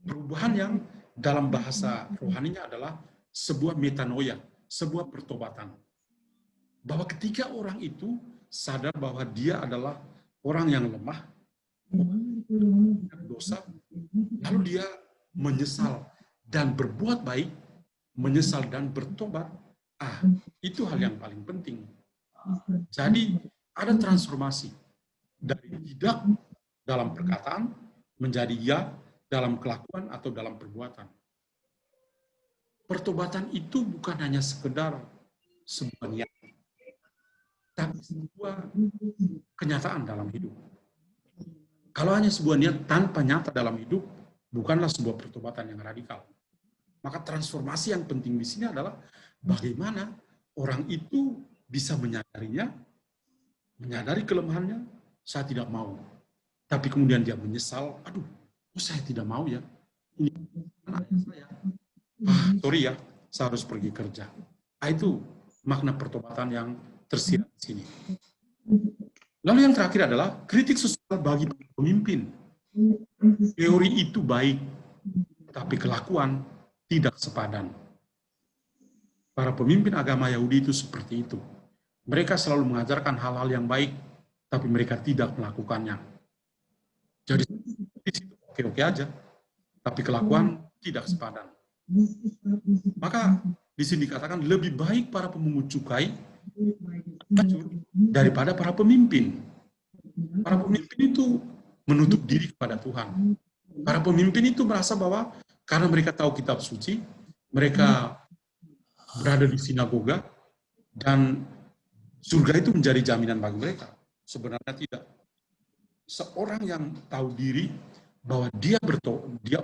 Perubahan yang dalam bahasa rohaninya adalah sebuah metanoia, sebuah pertobatan. Bahwa ketika orang itu sadar bahwa dia adalah orang yang lemah, dosa, lalu dia menyesal dan berbuat baik, menyesal dan bertobat, itu hal yang paling penting. Jadi ada transformasi dari tidak dalam perkataan menjadi ya dalam kelakuan atau dalam perbuatan. Pertobatan itu bukan hanya sekedar sebuah niat, tapi sebuah kenyataan dalam hidup. Kalau hanya sebuah niat tanpa nyata dalam hidup, bukanlah sebuah pertobatan yang radikal. Maka transformasi yang penting di sini adalah bagaimana orang itu bisa menyadarinya, menyadari kelemahannya, saya tidak mau. Tapi kemudian dia menyesal, aduh, saya tidak mau ya. Ini anak saya. Sorry ya, saya harus pergi kerja. Itu makna pertobatan yang tersirat di sini. Lalu yang terakhir adalah kritik sosial bagi pemimpin. Teori itu baik, tapi kelakuan tidak sepadan. Para pemimpin agama Yahudi itu seperti itu. Mereka selalu mengajarkan hal-hal yang baik, tapi mereka tidak melakukannya. Jadi di situ oke-oke aja, tapi kelakuan tidak sepadan. Maka di sini dikatakan lebih baik para pemungut cukai daripada para pemimpin. Para pemimpin itu menutup diri kepada Tuhan. Para pemimpin itu merasa bahwa karena mereka tahu kitab suci, mereka berada di sinagoga, dan surga itu menjadi jaminan bagi mereka. Sebenarnya tidak. Seorang yang tahu diri bahwa dia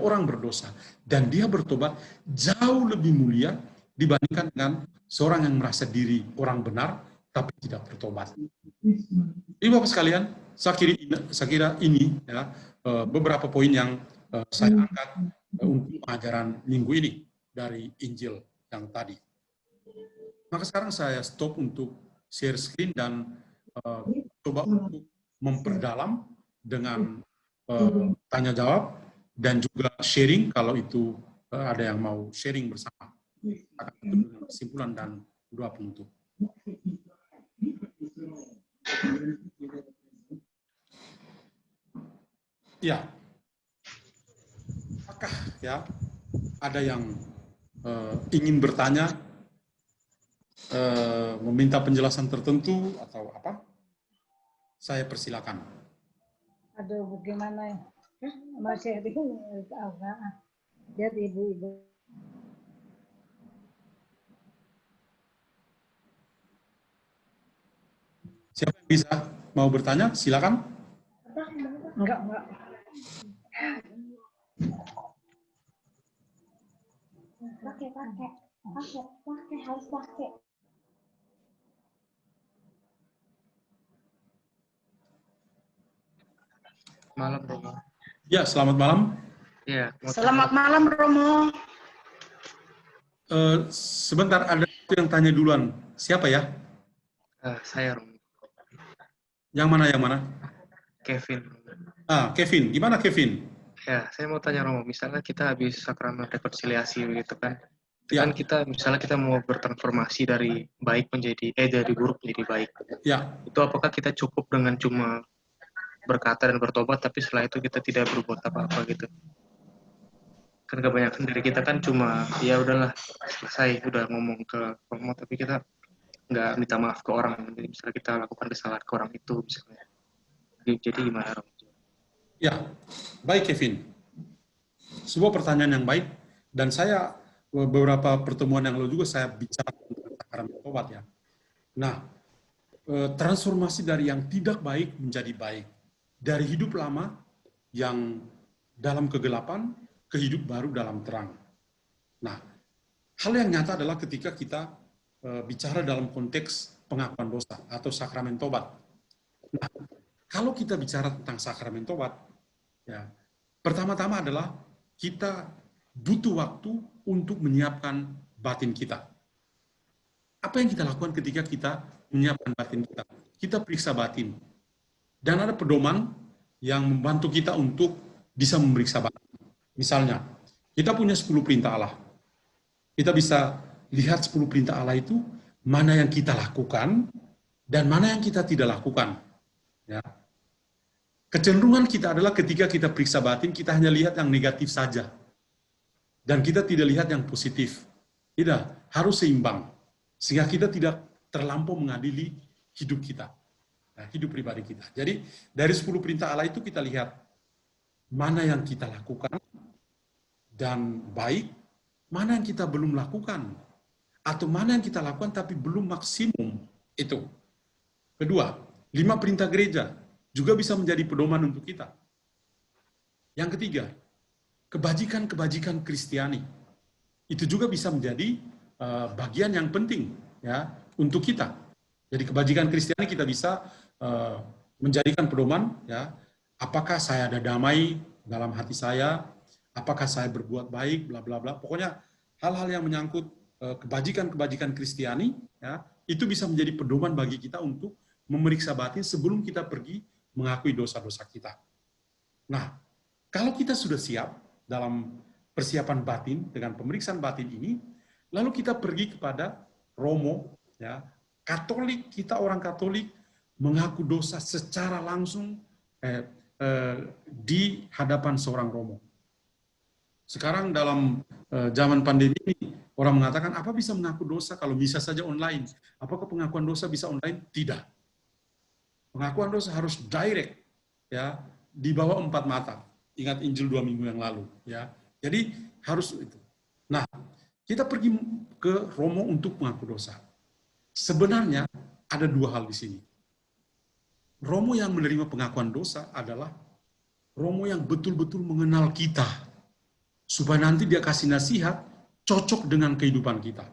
orang berdosa dan dia bertobat jauh lebih mulia dibandingkan dengan seorang yang merasa diri orang benar tapi tidak bertobat. Jadi Bapak sekalian, saya kira ini ya, beberapa poin yang saya angkat untuk pengajaran minggu ini dari Injil yang tadi. Maka sekarang saya stop untuk share screen dan coba untuk memperdalam dengan tanya jawab dan juga sharing kalau itu ada yang mau sharing bersama. Akan dengan kesimpulan dan doa penutup. Ya, apakah ya ada yang ingin bertanya, meminta penjelasan tertentu atau apa? Saya persilakan. Aduh, bagaimana ya? Masih jadi ibu-ibu. Siapa yang bisa mau bertanya? Silakan. Enggak. Pakai, harus pakai. Malam, Romo. Ya, selamat malam. Ya, Selamat malam, Romo. Sebentar, ada yang tanya duluan. Siapa ya? Saya, Romo. Yang mana, yang mana? Kevin. Kevin. Gimana, Kevin? Ya, saya mau tanya, Romo. Misalnya kita habis sakramen rekonsiliasi begitu kan. Ya. Kan misalnya kita mau bertransformasi dari baik dari buruk menjadi baik. Ya. Itu apakah kita cukup dengan cuma berkata dan bertobat, tapi setelah itu kita tidak berbuat apa-apa gitu? Kan kebanyakan dari kita kan cuma, ya udahlah, selesai, udah ngomong ke Romo, tapi kita nggak minta maaf ke orang. Jadi misalnya kita lakukan kesalahan ke orang itu, misalnya. Jadi gimana, Romo? Ya, baik Kevin. Sebuah pertanyaan yang baik, dan saya beberapa pertemuan yang lalu juga saya bicara tentang sakramen tobat ya. Nah, transformasi dari yang tidak baik menjadi baik, dari hidup lama yang dalam kegelapan ke hidup baru dalam terang. Nah, hal yang nyata adalah ketika kita bicara dalam konteks pengakuan dosa atau sakramen tobat. Nah, kalau kita bicara tentang sakramen tobat, ya, pertama-tama adalah kita butuh waktu untuk menyiapkan batin kita. Apa yang kita lakukan ketika kita menyiapkan batin kita? Kita periksa batin. Dan ada pedoman yang membantu kita untuk bisa memeriksa batin. Misalnya, kita punya 10 perintah Allah. Kita bisa lihat 10 perintah Allah itu, mana yang kita lakukan, dan mana yang kita tidak lakukan. Ya. Kecenderungan kita adalah ketika kita periksa batin, kita hanya lihat yang negatif saja. Dan kita tidak lihat yang positif. Tidak, harus seimbang. Sehingga kita tidak terlampau mengadili hidup kita. Nah, hidup pribadi kita. Jadi, dari 10 perintah Allah itu kita lihat mana yang kita lakukan dan baik, mana yang kita belum lakukan. Atau mana yang kita lakukan tapi belum maksimum. Itu. Kedua, 5 perintah gereja juga bisa menjadi pedoman untuk kita. Yang ketiga, kebajikan-kebajikan Kristiani. Itu juga bisa menjadi bagian yang penting ya untuk kita. Jadi kebajikan Kristiani kita bisa menjadikan pedoman ya, apakah saya ada damai dalam hati saya, apakah saya berbuat baik, bla bla bla. Pokoknya hal-hal yang menyangkut kebajikan-kebajikan Kristiani ya, itu bisa menjadi pedoman bagi kita untuk memeriksa batin sebelum kita pergi mengakui dosa-dosa kita. Nah, kalau kita sudah siap dalam persiapan batin dengan pemeriksaan batin ini, lalu kita pergi kepada Romo, ya, Katolik, kita orang Katolik mengaku dosa secara langsung di hadapan seorang Romo. Sekarang dalam zaman pandemi ini, orang mengatakan, apa bisa mengaku dosa kalau bisa saja online? Apakah pengakuan dosa bisa online? Tidak. Pengakuan dosa harus direct, ya, di bawah 4 mata. Ingat Injil 2 minggu yang lalu, ya. Jadi harus itu. Nah, kita pergi ke Romo untuk mengaku dosa. Sebenarnya ada 2 hal di sini. Romo yang menerima pengakuan dosa adalah Romo yang betul-betul mengenal kita, supaya nanti dia kasih nasihat cocok dengan kehidupan kita.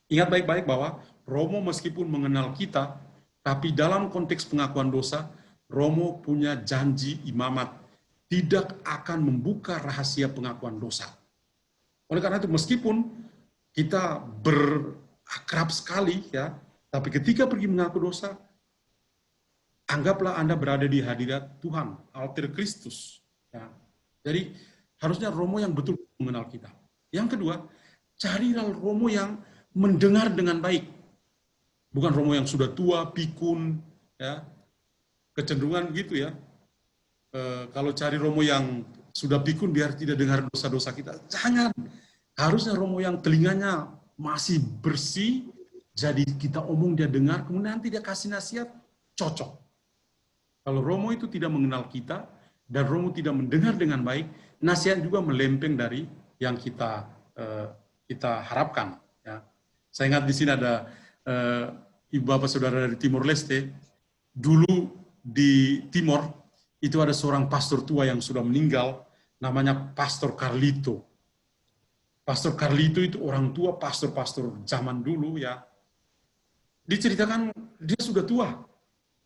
Ingat baik-baik bahwa Romo meskipun mengenal kita, tapi dalam konteks pengakuan dosa, Romo punya janji imamat tidak akan membuka rahasia pengakuan dosa. Oleh karena itu, meskipun kita berakrab sekali, ya, tapi ketika pergi mengaku dosa, anggaplah Anda berada di hadirat Tuhan, alter Kristus. Ya. Jadi, harusnya Romo yang betul mengenal kita. Yang kedua, carilah Romo yang mendengar dengan baik. Bukan Romo yang sudah tua, pikun, ya, kecenderungan gitu ya. Kalau cari Romo yang sudah pikun biar tidak dengar dosa-dosa kita, jangan. Harusnya Romo yang telinganya masih bersih, jadi kita omong dia dengar, kemudian nanti dia kasih nasihat, cocok. Kalau Romo itu tidak mengenal kita, dan Romo tidak mendengar dengan baik, nasihat juga melempeng dari yang kita harapkan. Ya. Saya ingat di sini ada ibu bapak saudara dari Timor Leste. Dulu di Timor itu ada seorang pastor tua yang sudah meninggal, namanya Pastor Carlito. Pastor Carlito itu orang tua pastor-pastor zaman dulu ya. Diceritakan dia sudah tua,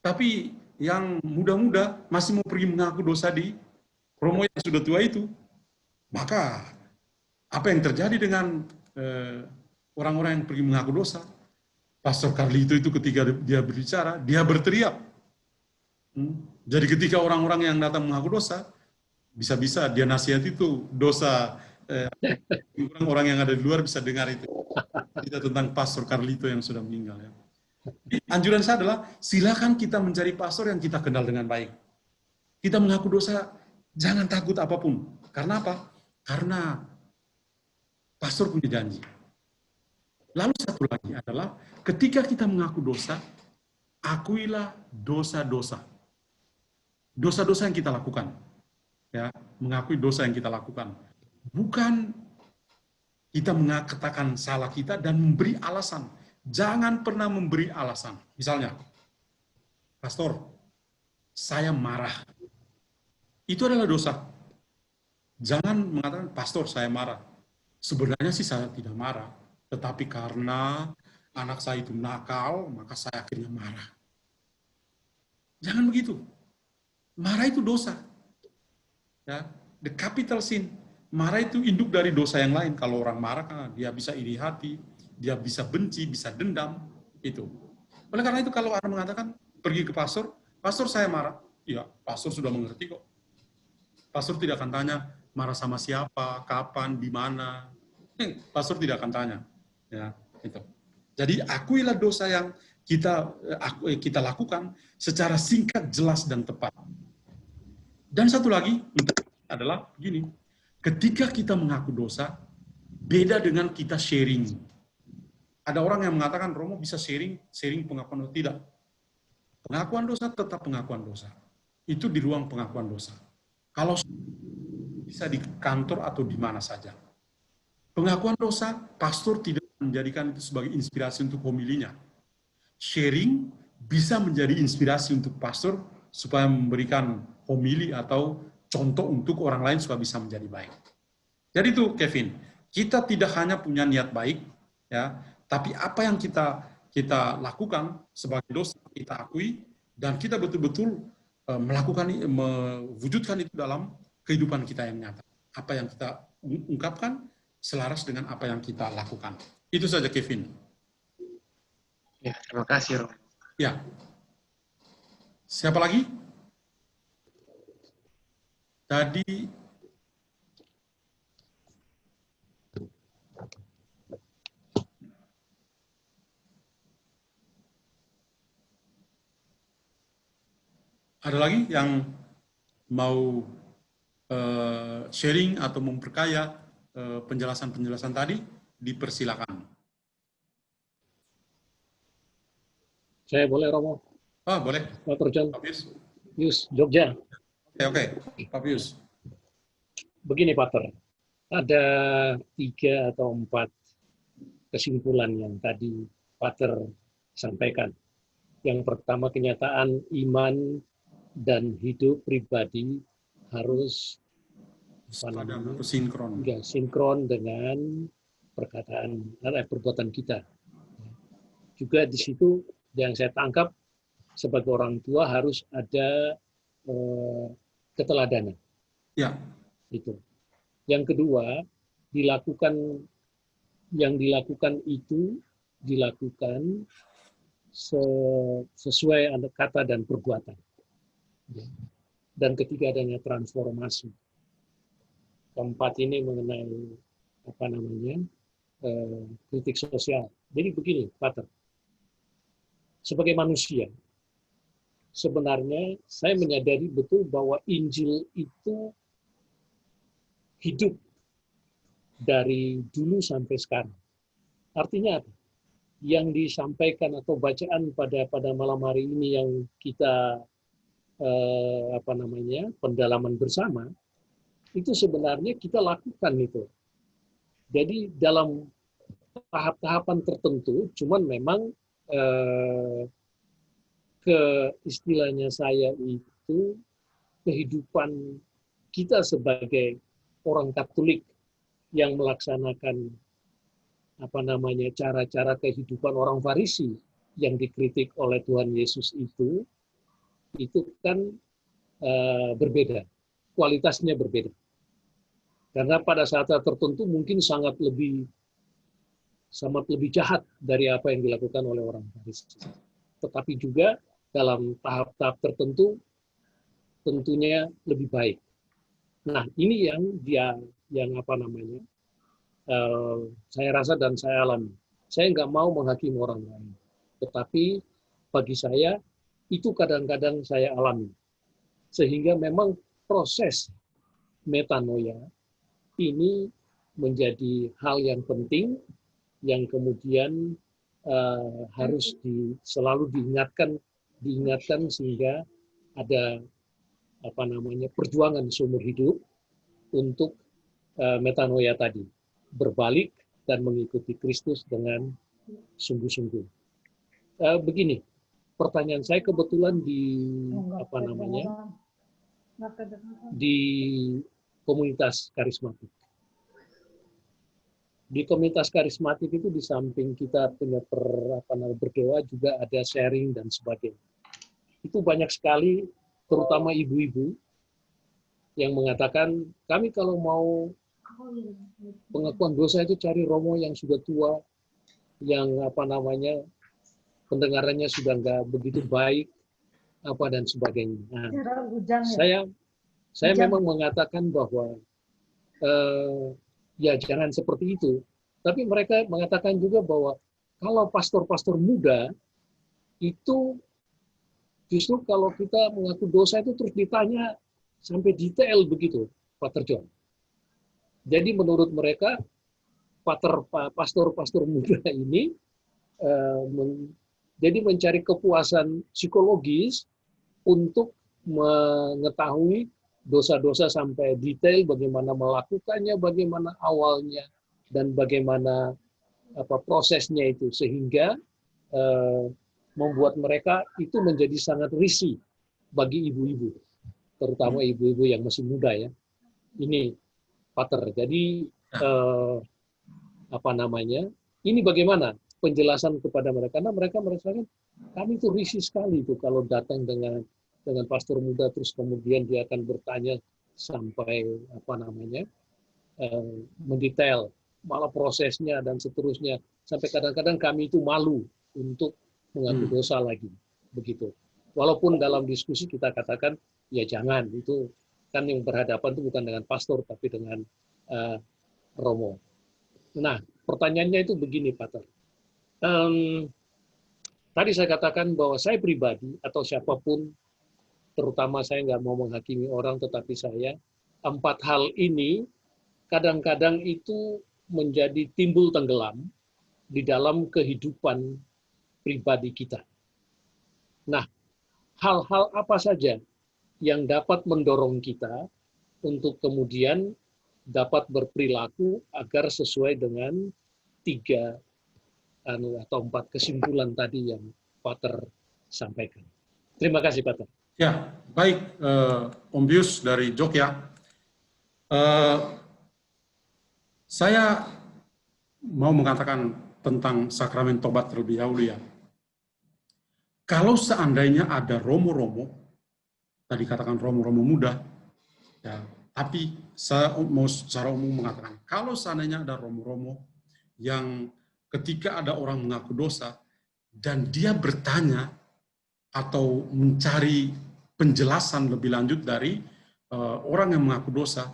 tapi yang muda-muda masih mau pergi mengaku dosa di Romo yang sudah tua itu. Maka apa yang terjadi dengan orang-orang yang pergi mengaku dosa? Pastor Carlito itu ketika dia berbicara, dia berteriak. Jadi ketika orang-orang yang datang mengaku dosa, bisa-bisa dia nasihat itu dosa, orang-orang yang ada di luar bisa dengar itu. Kita tentang Pastor Carlito yang sudah meninggal. Ya. Anjuran saya adalah, silakan kita mencari pastor yang kita kenal dengan baik. Kita mengaku dosa, jangan takut apapun. Karena apa? Karena pastor punya janji. Lalu satu lagi adalah, ketika kita mengaku dosa, akuilah dosa-dosa. Dosa-dosa yang kita lakukan. Ya, mengakui dosa yang kita lakukan. Bukan kita mengatakan salah kita dan memberi alasan. Jangan pernah memberi alasan. Misalnya, pastor, saya marah. Itu adalah dosa. Jangan mengatakan, pastor, saya marah. Sebenarnya sih saya tidak marah. Tetapi karena anak saya itu nakal, maka saya akhirnya marah. Jangan begitu. Marah itu dosa. Ya, the capital sin. Marah itu induk dari dosa yang lain. Kalau orang marah, dia bisa iri hati, dia bisa benci, bisa dendam, itu. Oleh karena itu kalau orang mengatakan pergi ke pastor, pastor saya marah, ya pastor sudah mengerti kok. Pastor tidak akan tanya marah sama siapa, kapan, di mana. Pastor tidak akan tanya, ya itu. Jadi akuilah dosa yang kita lakukan secara singkat, jelas dan tepat. Dan satu lagi adalah begini, ketika kita mengaku dosa, beda dengan kita sharing. Ada orang yang mengatakan, Romo bisa sharing pengakuan dosa. Tidak. Pengakuan dosa tetap pengakuan dosa. Itu di ruang pengakuan dosa. Kalau bisa di kantor atau di mana saja. Pengakuan dosa, pastor tidak menjadikan itu sebagai inspirasi untuk homilinya. Sharing bisa menjadi inspirasi untuk pastor supaya memberikan homili atau contoh untuk orang lain supaya bisa menjadi baik. Jadi itu Kevin, kita tidak hanya punya niat baik, ya, tapi apa yang kita lakukan sebagai dosa kita akui dan kita betul-betul mewujudkan itu dalam kehidupan kita yang nyata. Apa yang kita ungkapkan selaras dengan apa yang kita lakukan. Itu saja Kevin. Ya, terima kasih Romo. Ya. Siapa lagi? Tadi ada lagi yang mau sharing atau memperkaya penjelasan-penjelasan tadi? Dipersilakan. Saya boleh, Romo? Boleh. Dr. John. Pak Pius. Pius, Jogja. Oke. Pak Pius. Begini, Pater. Ada 3 atau 4 kesimpulan yang tadi Pater sampaikan. Yang pertama, kenyataan iman dan hidup pribadi harus sinkron dengan perbuatan kita. Juga di situ yang saya tangkap sebagai orang tua harus ada keteladanan. Ya. Itu. Yang kedua, yang dilakukan itu dilakukan sesuai kata dan perbuatan. Dan ketiga adanya transformasi. Keempat ini mengenai kritik sosial. Jadi begini, Pater. Sebagai manusia, sebenarnya saya menyadari betul bahwa Injil itu hidup dari dulu sampai sekarang. Artinya apa? Yang disampaikan atau bacaan pada malam hari ini yang kita pendalaman bersama, itu sebenarnya kita lakukan itu. Jadi dalam tahap-tahapan tertentu, cuman memang istilahnya saya itu kehidupan kita sebagai orang Katolik yang melaksanakan cara-cara kehidupan orang Farisi yang dikritik oleh Tuhan Yesus itu kan berbeda, kualitasnya berbeda. Karena pada saat tertentu mungkin sangat lebih jahat dari apa yang dilakukan oleh orang Farisi. Tetapi juga dalam tahap-tahap tertentu tentunya lebih baik. Nah, ini yang saya rasa dan saya alami. Saya nggak mau menghakimi orang lain, tetapi bagi saya itu kadang-kadang saya alami. Sehingga memang proses metanoia ini menjadi hal yang penting, yang kemudian harus selalu diingatkan sehingga ada perjuangan seumur hidup untuk metanoia tadi, berbalik dan mengikuti Kristus dengan sungguh-sungguh. Begini, pertanyaan saya kebetulan di komunitas karismatik. Di komunitas karismatik itu di samping kita punya berdoa juga ada sharing dan sebagainya. Itu banyak sekali, terutama ibu-ibu yang mengatakan kami kalau mau pengakuan dosa itu cari romo yang sudah tua, yang pendengarannya sudah nggak begitu baik, dan sebagainya. Nah, saya memang mengatakan bahwa ya jangan seperti itu. Tapi mereka mengatakan juga bahwa kalau pastor-pastor muda itu justru kalau kita mengaku dosa itu terus ditanya sampai detail begitu, Pater John. Jadi menurut mereka pastor-pastor muda ini jadi mencari kepuasan psikologis untuk mengetahui dosa-dosa sampai detail, bagaimana melakukannya, bagaimana awalnya, dan bagaimana prosesnya itu, sehingga membuat mereka itu menjadi sangat risih bagi ibu-ibu, terutama ibu-ibu yang masih muda ya. Ini Pater. Jadi ini bagaimana penjelasan kepada mereka? Karena mereka merasakan kami itu risih sekali itu kalau datang dengan pastor muda terus kemudian dia akan bertanya sampai mendetail malah prosesnya dan seterusnya, sampai kadang-kadang kami itu malu untuk mengaku dosa lagi begitu. Walaupun dalam diskusi kita katakan ya jangan, itu kan yang berhadapan itu bukan dengan pastor tapi dengan romo. Nah, pertanyaannya itu begini, Pater. Tadi saya katakan bahwa saya pribadi atau siapapun, terutama saya nggak mau menghakimi orang, tetapi saya 4 hal ini kadang-kadang itu menjadi timbul tenggelam di dalam kehidupan pribadi kita. Nah, hal-hal apa saja yang dapat mendorong kita untuk kemudian dapat berperilaku agar sesuai dengan 3 atau 4 kesimpulan tadi yang Pater sampaikan. Terima kasih, Pater. Ya, baik, Om Bius dari Jogja. Saya mau mengatakan tentang sakramen tobat terlebih dahulu ya. Kalau seandainya ada romo-romo, tadi katakan romo-romo muda, ya, tapi saya mau secara umum mengatakan, kalau seandainya ada romo-romo yang ketika ada orang mengaku dosa, dan dia bertanya atau mencari penjelasan lebih lanjut dari orang yang mengaku dosa,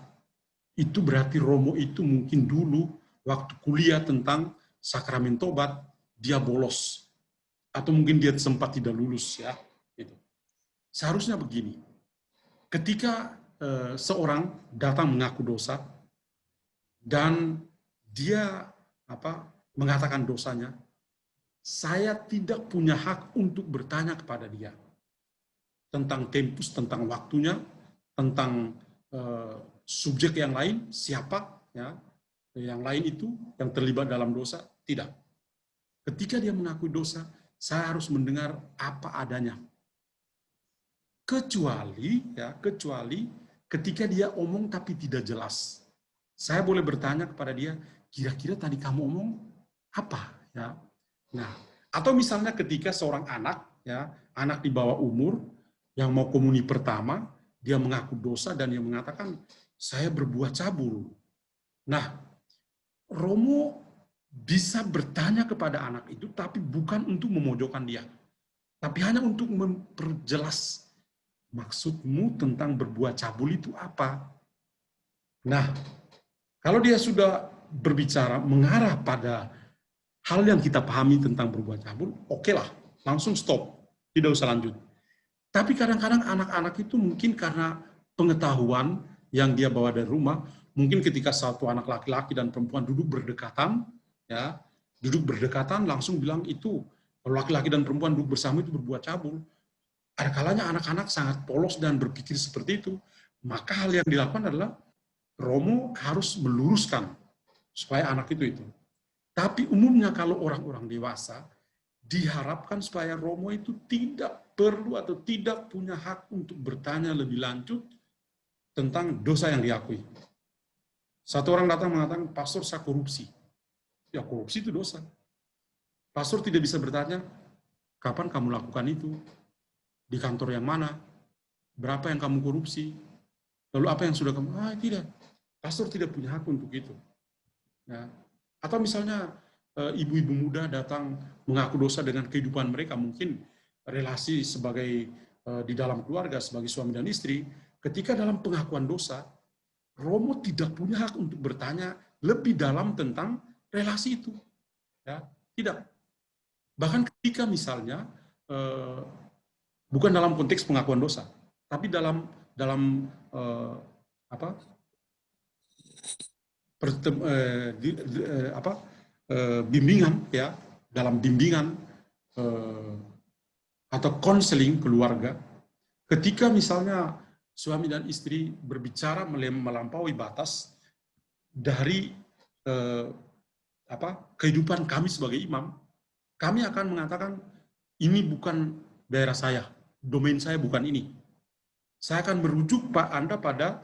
itu berarti romo itu mungkin dulu waktu kuliah tentang sakramen tobat, dia bolos. Atau mungkin dia sempat tidak lulus ya. Gitu. Seharusnya begini, ketika seorang datang mengaku dosa, dan dia mengatakan dosanya, saya tidak punya hak untuk bertanya kepada dia. tentang tempus, tentang waktunya, tentang subjek yang lain, siapa, ya, yang lain itu yang terlibat dalam dosa, tidak. Ketika dia mengakui dosa, saya harus mendengar apa adanya. Kecuali ketika dia omong tapi tidak jelas. Saya boleh bertanya kepada dia, kira-kira tadi kamu omong apa? Ya. Nah, atau misalnya ketika seorang anak, ya, anak di bawah umur yang mau komuni pertama, dia mengaku dosa dan dia mengatakan, saya berbuat cabul. Nah, Romo bisa bertanya kepada anak itu, tapi bukan untuk memojokkan dia, tapi hanya untuk memperjelas maksudmu tentang berbuat cabul itu apa. Nah, kalau dia sudah berbicara mengarah pada hal yang kita pahami tentang berbuat cabul, oke lah, langsung stop, tidak usah lanjut. Tapi kadang-kadang anak-anak itu mungkin karena pengetahuan yang dia bawa dari rumah, mungkin ketika satu anak laki-laki dan perempuan duduk berdekatan, ya, langsung bilang itu, kalau laki-laki dan perempuan duduk bersama itu berbuat cabul. Ada kalanya anak-anak sangat polos dan berpikir seperti itu. Maka hal yang dilakukan adalah Romo harus meluruskan supaya anak itu. Tapi umumnya kalau orang-orang dewasa, diharapkan supaya Romo itu tidak perlu atau tidak punya hak untuk bertanya lebih lanjut tentang dosa yang diakui. Satu orang datang mengatakan, pastor saya korupsi. Ya korupsi itu dosa. Pastor tidak bisa bertanya, kapan kamu lakukan itu? Di kantor yang mana? Berapa yang kamu korupsi? Lalu apa yang sudah kamu? Tidak. Pastor tidak punya hak untuk itu. Ya. Atau misalnya ibu-ibu muda datang mengaku dosa dengan kehidupan mereka, mungkin relasi sebagai di dalam keluarga sebagai suami dan istri, ketika dalam pengakuan dosa, Romo tidak punya hak untuk bertanya lebih dalam tentang relasi itu. Ya, tidak. Bahkan ketika misalnya bukan dalam konteks pengakuan dosa, tapi dalam bimbingan, ya, dalam bimbingan atau konseling keluarga, ketika misalnya suami dan istri berbicara melampaui batas dari kehidupan kami sebagai imam, kami akan mengatakan ini bukan daerah saya, domain saya bukan ini. Saya akan merujuk Anda pada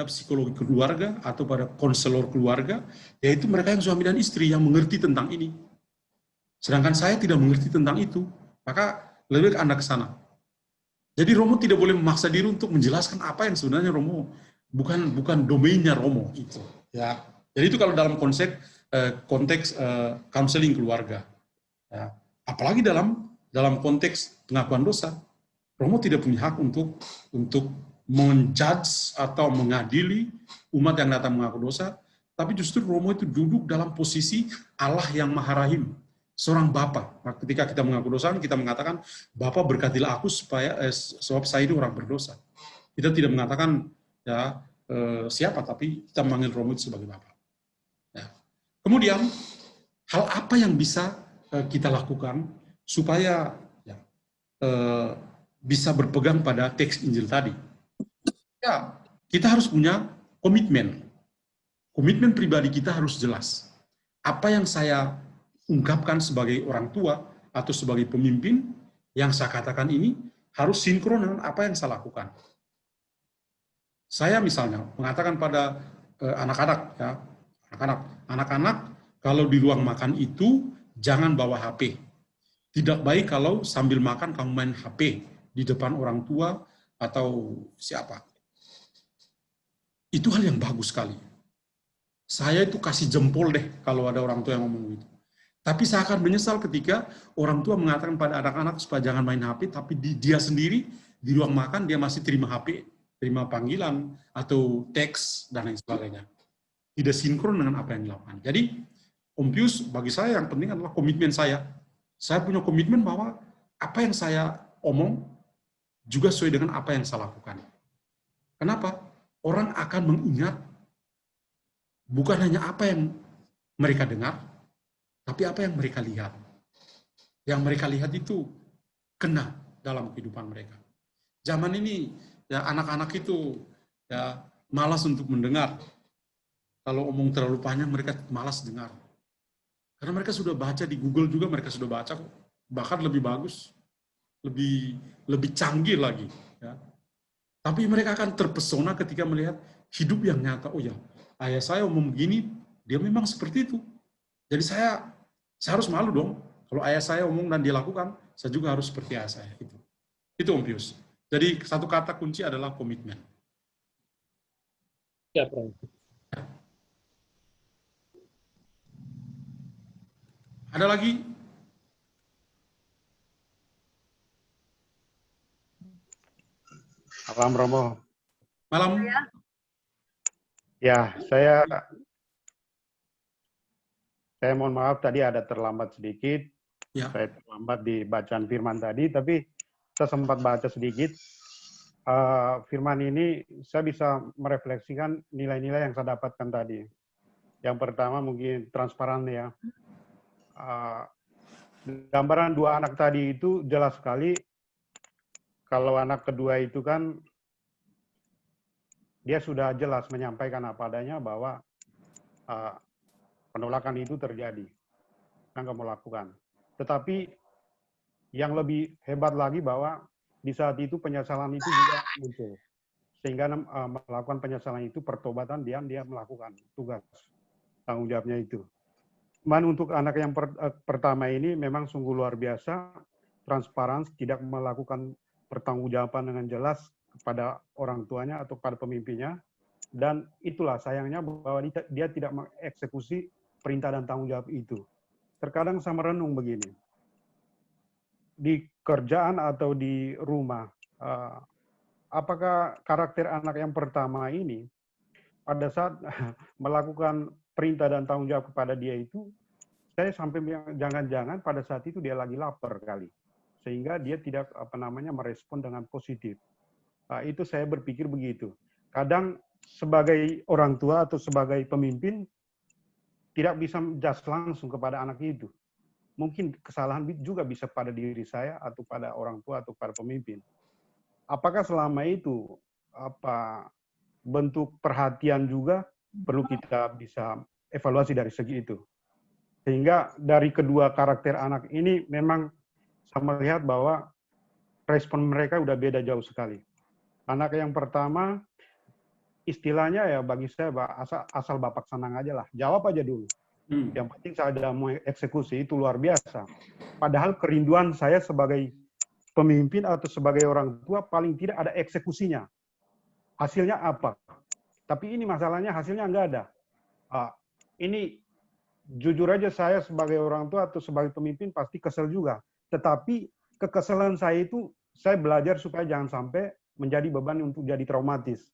psikologi keluarga atau pada konselor keluarga, yaitu mereka yang suami dan istri yang mengerti tentang ini. Sedangkan saya tidak mengerti tentang itu, maka lebih ke Anda ke sana. Jadi Romo tidak boleh memaksa diri untuk menjelaskan apa yang sebenarnya Romo bukan domainnya Romo itu. Ya. Jadi itu kalau dalam konteks counseling keluarga. Ya. Apalagi dalam konteks pengakuan dosa, Romo tidak punya hak untuk menjudge atau mengadili umat yang datang mengaku dosa, tapi justru Romo itu duduk dalam posisi Allah yang Maha Rahim, seorang Bapa. Ketika kita mengaku dosa, kita mengatakan, Bapa berkatilah aku sebab saya ini orang berdosa. Kita tidak mengatakan ya siapa, tapi kita memanggil Romo itu sebagai Bapa. Ya. Kemudian hal apa yang bisa kita lakukan supaya ya, bisa berpegang pada teks Injil tadi? Ya, kita harus punya komitmen. Komitmen pribadi kita harus jelas. Apa yang saya ungkapkan sebagai orang tua atau sebagai pemimpin, yang saya katakan ini harus sinkron dengan apa yang saya lakukan. Saya misalnya mengatakan pada anak-anak, ya, anak-anak kalau di ruang makan itu jangan bawa HP. Tidak baik kalau sambil makan kamu main HP di depan orang tua atau siapa. Itu hal yang bagus sekali. Saya itu kasih jempol deh kalau ada orang tua yang ngomong gitu. Tapi saya akan menyesal ketika orang tua mengatakan pada anak-anak supaya jangan main HP, tapi dia sendiri di ruang makan dia masih terima HP, terima panggilan atau teks dan lain sebagainya. Tidak sinkron dengan apa yang dilakukan. Jadi Om Pius, bagi saya yang penting adalah komitmen saya. Saya punya komitmen bahwa apa yang saya omong juga sesuai dengan apa yang saya lakukan. Kenapa? Orang akan mengingat bukan hanya apa yang mereka dengar, tapi apa yang mereka lihat. Yang mereka lihat itu kena dalam kehidupan mereka. Zaman ini ya anak-anak itu ya malas untuk mendengar. Kalau omong terlalu panjang mereka malas dengar. Karena mereka sudah baca di Google juga, mereka sudah baca kok. Bahkan lebih bagus, lebih canggih lagi. Ya. Tapi mereka akan terpesona ketika melihat hidup yang nyata. Oh ya, ayah saya omong begini, dia memang seperti itu. Jadi saya harus malu dong. Kalau ayah saya omong dan dia lakukan, saya juga harus seperti ayah saya. Itu Om Pius. Jadi satu kata kunci adalah komitmen. Ya, Prof. Ada lagi? Malam Romo. Malam. Ya, saya mohon maaf tadi ada terlambat sedikit. Ya. Saya terlambat di bacaan firman tadi, tapi saya sempat baca sedikit. Firman ini saya bisa merefleksikan nilai-nilai yang saya dapatkan tadi. Yang pertama mungkin transparan ya. Gambaran dua anak tadi itu jelas sekali. Kalau anak kedua itu kan dia sudah jelas menyampaikan apa adanya bahwa penolakan itu terjadi, yang kamu lakukan. Tetapi yang lebih hebat lagi bahwa di saat itu penyesalan itu juga muncul, sehingga melakukan penyesalan itu pertobatan dia melakukan tugas tanggung jawabnya itu. Cuman untuk anak yang pertama ini memang sungguh luar biasa, transparan, tidak melakukan pertanggungjawaban dengan jelas kepada orang tuanya atau pada pemimpinnya, dan itulah sayangnya bahwa dia tidak mengeksekusi perintah dan tanggung jawab itu. Terkadang saya merenung begini, di kerjaan atau di rumah, apakah karakter anak yang pertama ini pada saat melakukan perintah dan tanggung jawab kepada dia itu, saya sampai jangan-jangan pada saat itu dia lagi lapar kali, sehingga dia tidak merespon dengan positif. Itu saya berpikir begitu. Kadang sebagai orang tua atau sebagai pemimpin tidak bisa menjudge langsung kepada anak itu. Mungkin kesalahan juga bisa pada diri saya atau pada orang tua atau pada pemimpin. Apakah selama itu bentuk perhatian juga perlu kita bisa evaluasi dari segi itu. Sehingga dari kedua karakter anak ini memang saya melihat bahwa respon mereka udah beda jauh sekali. Anak yang pertama, istilahnya ya bagi saya asal bapak senang aja lah, jawab aja dulu. Yang penting saya ada mau eksekusi, itu luar biasa. Padahal kerinduan saya sebagai pemimpin atau sebagai orang tua paling tidak ada eksekusinya. Hasilnya apa? Tapi ini masalahnya hasilnya nggak ada. Ini jujur aja saya sebagai orang tua atau sebagai pemimpin pasti kesel juga. Tetapi kekesalan saya itu saya belajar supaya jangan sampai menjadi beban untuk jadi traumatis.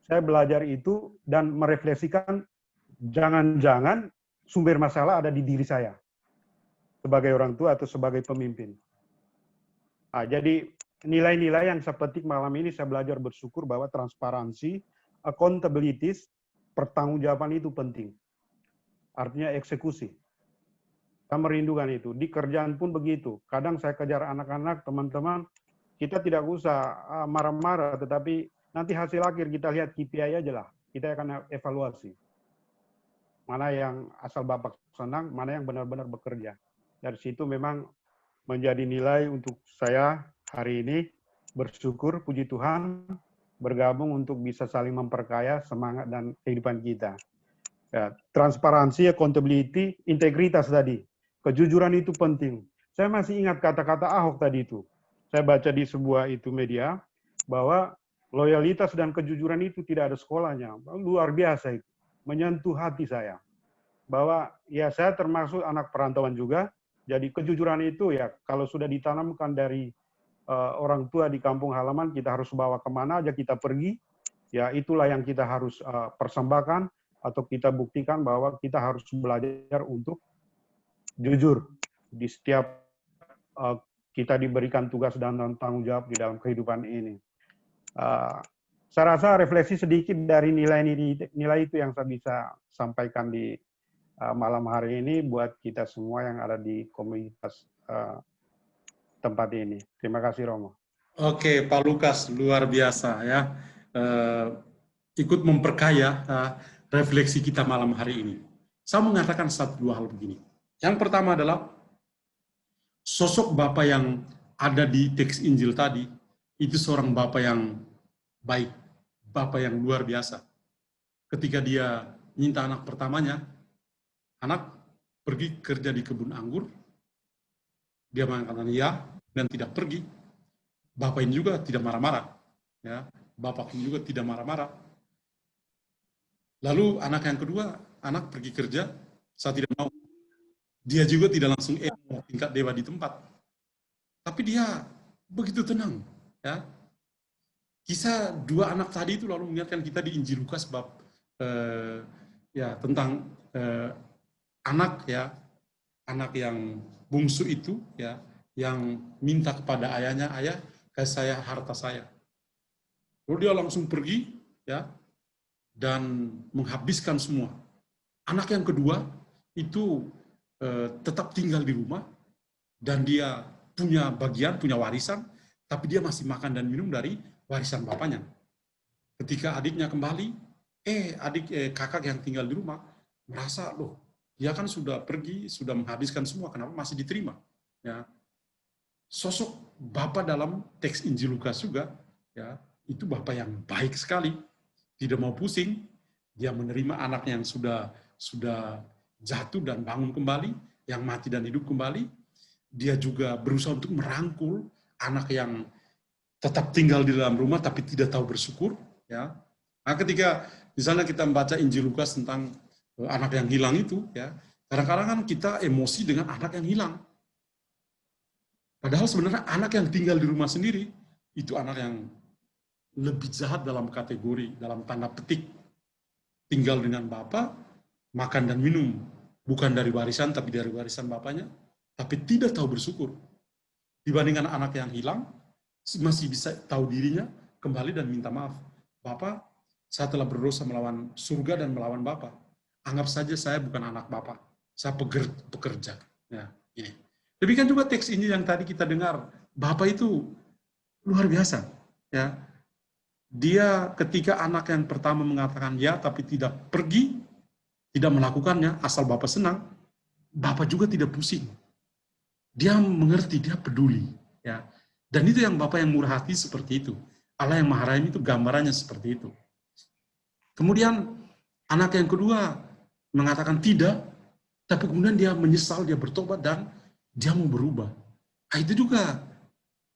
Saya belajar itu dan merefleksikan jangan-jangan sumber masalah ada di diri saya sebagai orang tua atau sebagai pemimpin. Jadi nilai-nilai yang saya petik malam ini saya belajar bersyukur bahwa transparansi, accountability, pertanggungjawaban itu penting. Artinya eksekusi. Saya merindukan itu. Di kerjaan pun begitu. Kadang saya kejar anak-anak, teman-teman, kita tidak usah marah-marah, tetapi nanti hasil akhir kita lihat KPI aja lah. Kita akan evaluasi. Mana yang asal bapak senang, mana yang benar-benar bekerja. Dari situ memang menjadi nilai untuk saya hari ini bersyukur, puji Tuhan, bergabung untuk bisa saling memperkaya semangat dan kehidupan kita. Ya, transparansi, accountability, integritas tadi. Kejujuran itu penting. Saya masih ingat kata-kata Ahok tadi itu. Saya baca di sebuah media bahwa loyalitas dan kejujuran itu tidak ada sekolahnya. Luar biasa itu. Menyentuh hati saya. Bahwa ya saya termasuk anak perantauan juga. Jadi kejujuran itu ya kalau sudah ditanamkan dari orang tua di kampung halaman, kita harus bawa kemana aja kita pergi. Ya itulah yang kita harus persembahkan atau kita buktikan bahwa kita harus belajar untuk jujur di setiap kita diberikan tugas dan tanggung jawab di dalam kehidupan ini. Saya rasa refleksi sedikit dari nilai itu yang saya bisa sampaikan di malam hari ini buat kita semua yang ada di komunitas tempat ini. Terima kasih, Romo. Oke, Pak Lukas, luar biasa ya. Ikut memperkaya refleksi kita malam hari ini. Saya mengatakan satu dua hal begini. Yang pertama adalah sosok Bapak yang ada di teks Injil tadi, itu seorang Bapak yang baik, Bapak yang luar biasa. Ketika dia minta anak pertamanya, anak pergi kerja di kebun anggur, dia mengatakan ya dan tidak pergi. Bapak ini juga tidak marah-marah, ya. Bapak ini juga tidak marah-marah. Lalu anak yang kedua, anak pergi kerja, saya tidak mau. Dia juga tidak langsung tingkat dewa di tempat. Tapi dia begitu tenang, ya. Kisah dua anak tadi itu lalu mengingatkan kita di Injil Lukas bab ya tentang anak ya, anak yang bungsu itu ya, yang minta kepada ayahnya, ayah kasih saya harta saya. Lalu dia langsung pergi ya dan menghabiskan semua. Anak yang kedua itu tetap tinggal di rumah dan dia punya bagian, punya warisan, tapi dia masih makan dan minum dari warisan bapaknya. Ketika adiknya kembali, kakak yang tinggal di rumah merasa, loh, dia kan sudah pergi, sudah menghabiskan semua, kenapa masih diterima? Ya. Sosok Bapak dalam teks Injil Lukas juga, ya, itu Bapak yang baik sekali, tidak mau pusing, dia menerima anaknya yang sudah jatuh dan bangun kembali, yang mati dan hidup kembali. Dia juga berusaha untuk merangkul anak yang tetap tinggal di dalam rumah tapi tidak tahu bersyukur. Ya. Nah, ketika misalnya kita membaca Injil Lukas tentang anak yang hilang itu, ya, kadang-kadang kan kita emosi dengan anak yang hilang. Padahal sebenarnya anak yang tinggal di rumah sendiri, itu anak yang lebih jahat dalam kategori, dalam tanda petik. Tinggal dengan bapak, makan dan minum. Bukan dari warisan, tapi dari warisan bapaknya. Tapi tidak tahu bersyukur. Dibandingkan anak yang hilang, masih bisa tahu dirinya, kembali dan minta maaf. Bapak, saya telah berdosa melawan surga dan melawan Bapak. Anggap saja saya bukan anak Bapak. Saya pekerja. Ya, ini. Demikian juga teks ini yang tadi kita dengar. Bapak itu luar biasa. Ya. Dia ketika anak yang pertama mengatakan ya, tapi tidak pergi, tidak melakukannya, asal Bapak senang, Bapak juga tidak pusing. Dia mengerti, dia peduli. Ya. Dan itu yang Bapak yang murah hati seperti itu. Allah yang Maha Rahim itu gambarannya seperti itu. Kemudian anak yang kedua mengatakan tidak, tapi kemudian dia menyesal, dia bertobat dan dia mau berubah. Nah, itu juga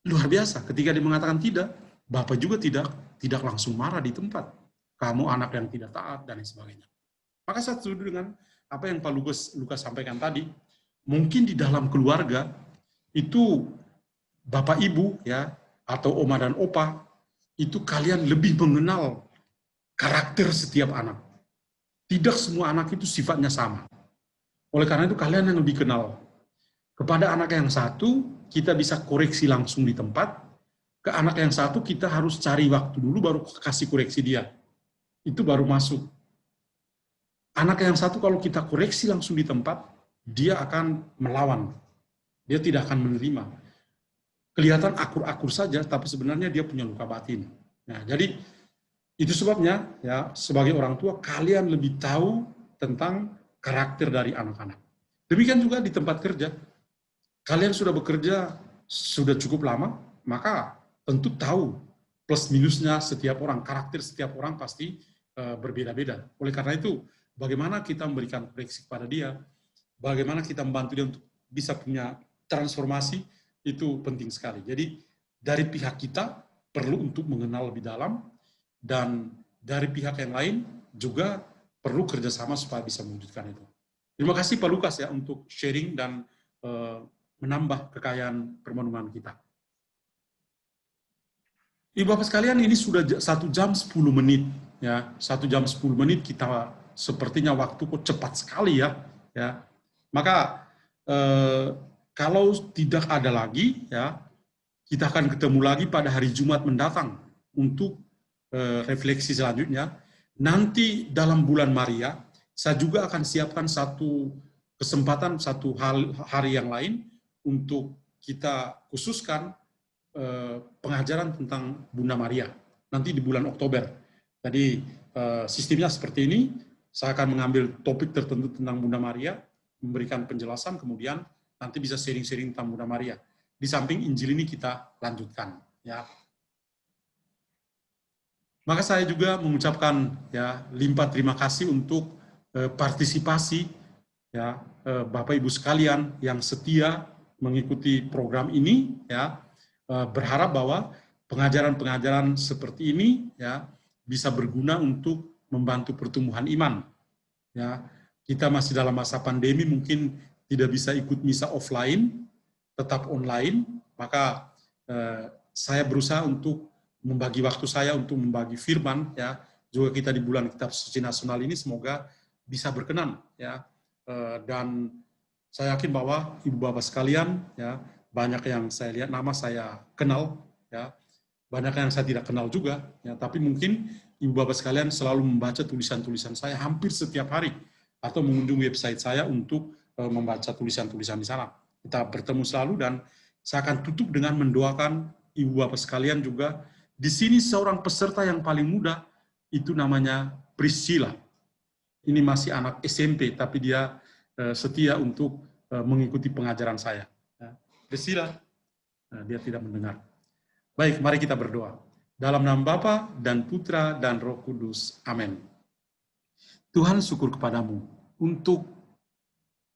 luar biasa. Ketika dia mengatakan tidak, Bapak juga tidak langsung marah di tempat. Kamu anak yang tidak taat dan lain sebagainya. Maka saya setuju dengan apa yang Pak Lukas sampaikan tadi. Mungkin di dalam keluarga itu Bapak Ibu ya atau Oma dan Opa itu kalian lebih mengenal karakter setiap anak. Tidak semua anak itu sifatnya sama. Oleh karena itu kalian yang lebih kenal. Kepada anak yang satu, kita bisa koreksi langsung di tempat. Ke anak yang satu, kita harus cari waktu dulu, baru kasih koreksi dia. Itu baru masuk. Anak yang satu, kalau kita koreksi langsung di tempat, dia akan melawan. Dia tidak akan menerima. Kelihatan akur-akur saja, tapi sebenarnya dia punya luka batin. Nah, jadi, itu sebabnya, ya sebagai orang tua, kalian lebih tahu tentang karakter dari anak-anak. Demikian juga di tempat kerja. Kalian sudah bekerja sudah cukup lama, maka tentu tahu plus minusnya setiap orang, karakter setiap orang pasti berbeda-beda. Oleh karena itu, bagaimana kita memberikan koreksi kepada dia, bagaimana kita membantu dia untuk bisa punya transformasi, itu penting sekali. Jadi, dari pihak kita perlu untuk mengenal lebih dalam, dan dari pihak yang lain juga perlu kerjasama supaya bisa mewujudkan itu. Terima kasih Pak Lukas ya untuk sharing dan menambah kekayaan permenungan kita. Ibu Bapak sekalian, ini sudah 1 jam 10 menit ya. 1 jam 10 menit kita sepertinya waktu kok cepat sekali ya. Ya. Maka kalau tidak ada lagi ya, kita akan ketemu lagi pada hari Jumat mendatang untuk refleksi selanjutnya. Nanti dalam bulan Maria, saya juga akan siapkan satu kesempatan, satu hari yang lain untuk kita khususkan pengajaran tentang Bunda Maria nanti di bulan Oktober. Jadi sistemnya seperti ini, saya akan mengambil topik tertentu tentang Bunda Maria, memberikan penjelasan, kemudian nanti bisa sharing-sharing tentang Bunda Maria. Di samping Injil ini kita lanjutkan, ya. Maka saya juga mengucapkan ya limpah terima kasih untuk partisipasi ya Bapak Ibu sekalian yang setia mengikuti program ini, ya. Berharap bahwa pengajaran-pengajaran seperti ini ya bisa berguna untuk membantu pertumbuhan iman. Ya, kita masih dalam masa pandemi, mungkin tidak bisa ikut misa offline, tetap online, maka saya berusaha untuk membagi waktu saya untuk membagi firman, ya. Juga kita di bulan Kitab Suci Nasional ini semoga bisa berkenan, ya. Dan saya yakin bahwa Ibu Bapak sekalian, ya, banyak yang saya lihat nama saya kenal, ya. Banyak yang saya tidak kenal juga, ya. Tapi mungkin Ibu Bapak sekalian selalu membaca tulisan-tulisan saya hampir setiap hari, atau mengunjungi website saya untuk membaca tulisan-tulisan di sana. Kita bertemu selalu, dan saya akan tutup dengan mendoakan Ibu Bapak sekalian juga. Di sini seorang peserta yang paling muda, itu namanya Priscilla. Ini masih anak SMP, tapi dia setia untuk mengikuti pengajaran saya. Priscilla, dia tidak mendengar. Baik, mari kita berdoa. Dalam nama Bapa dan Putra dan Roh Kudus. Amin. Tuhan, syukur kepadamu untuk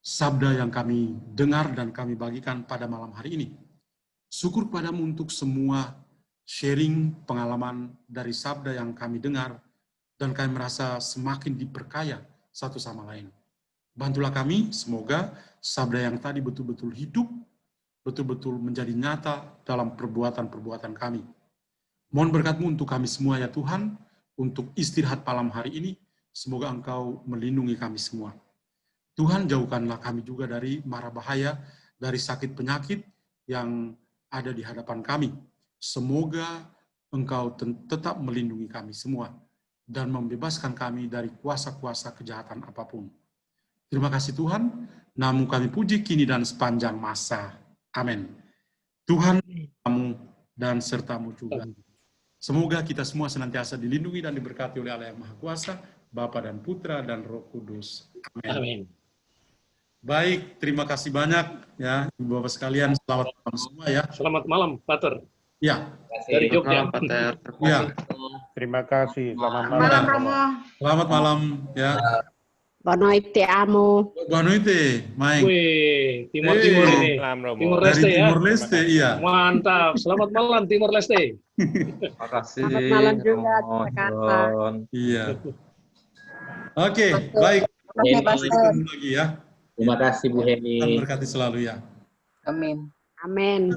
sabda yang kami dengar dan kami bagikan pada malam hari ini. Syukur kepadamu untuk semua sharing pengalaman dari sabda yang kami dengar, dan kami merasa semakin diperkaya satu sama lain. Bantulah kami, semoga sabda yang tadi betul-betul hidup, betul-betul menjadi nyata dalam perbuatan-perbuatan kami. Mohon berkat-Mu untuk kami semua ya Tuhan, untuk istirahat malam hari ini, semoga Engkau melindungi kami semua. Tuhan, jauhkanlah kami juga dari mara bahaya, dari sakit penyakit yang ada di hadapan kami. Semoga Engkau tetap melindungi kami semua dan membebaskan kami dari kuasa-kuasa kejahatan apapun. Terima kasih Tuhan, nama-Mu kami puji kini dan sepanjang masa. Amin. Tuhan, kamu dan serta-Mu juga. Semoga kita semua senantiasa dilindungi dan diberkati oleh Allah yang Maha Kuasa, Bapa dan Putra dan Roh Kudus. Amin. Amin. Baik, terima kasih banyak ya Ibu Bapak sekalian. Selamat malam semua ya. Selamat malam, Pater. Ya. Dari Jogja. Ya. Terima kasih. Selamat Malam malam. Romo. Selamat malam ya. Boa noite, amo. Boa noite, Maeng. Wih, Timur-Timur ini. Timur Dari Leste ya. Timur Leste, iya. Mantap. Selamat malam Timur Leste. Terima kasih. Selamat malam juga, Romo, Jakarta. John. Iya. Oke, baik. Oke, Kita Pastor. ketemu lagi ya. Terima kasih Bu Heni. Tuhan berkati selalu ya. Amin. Amin.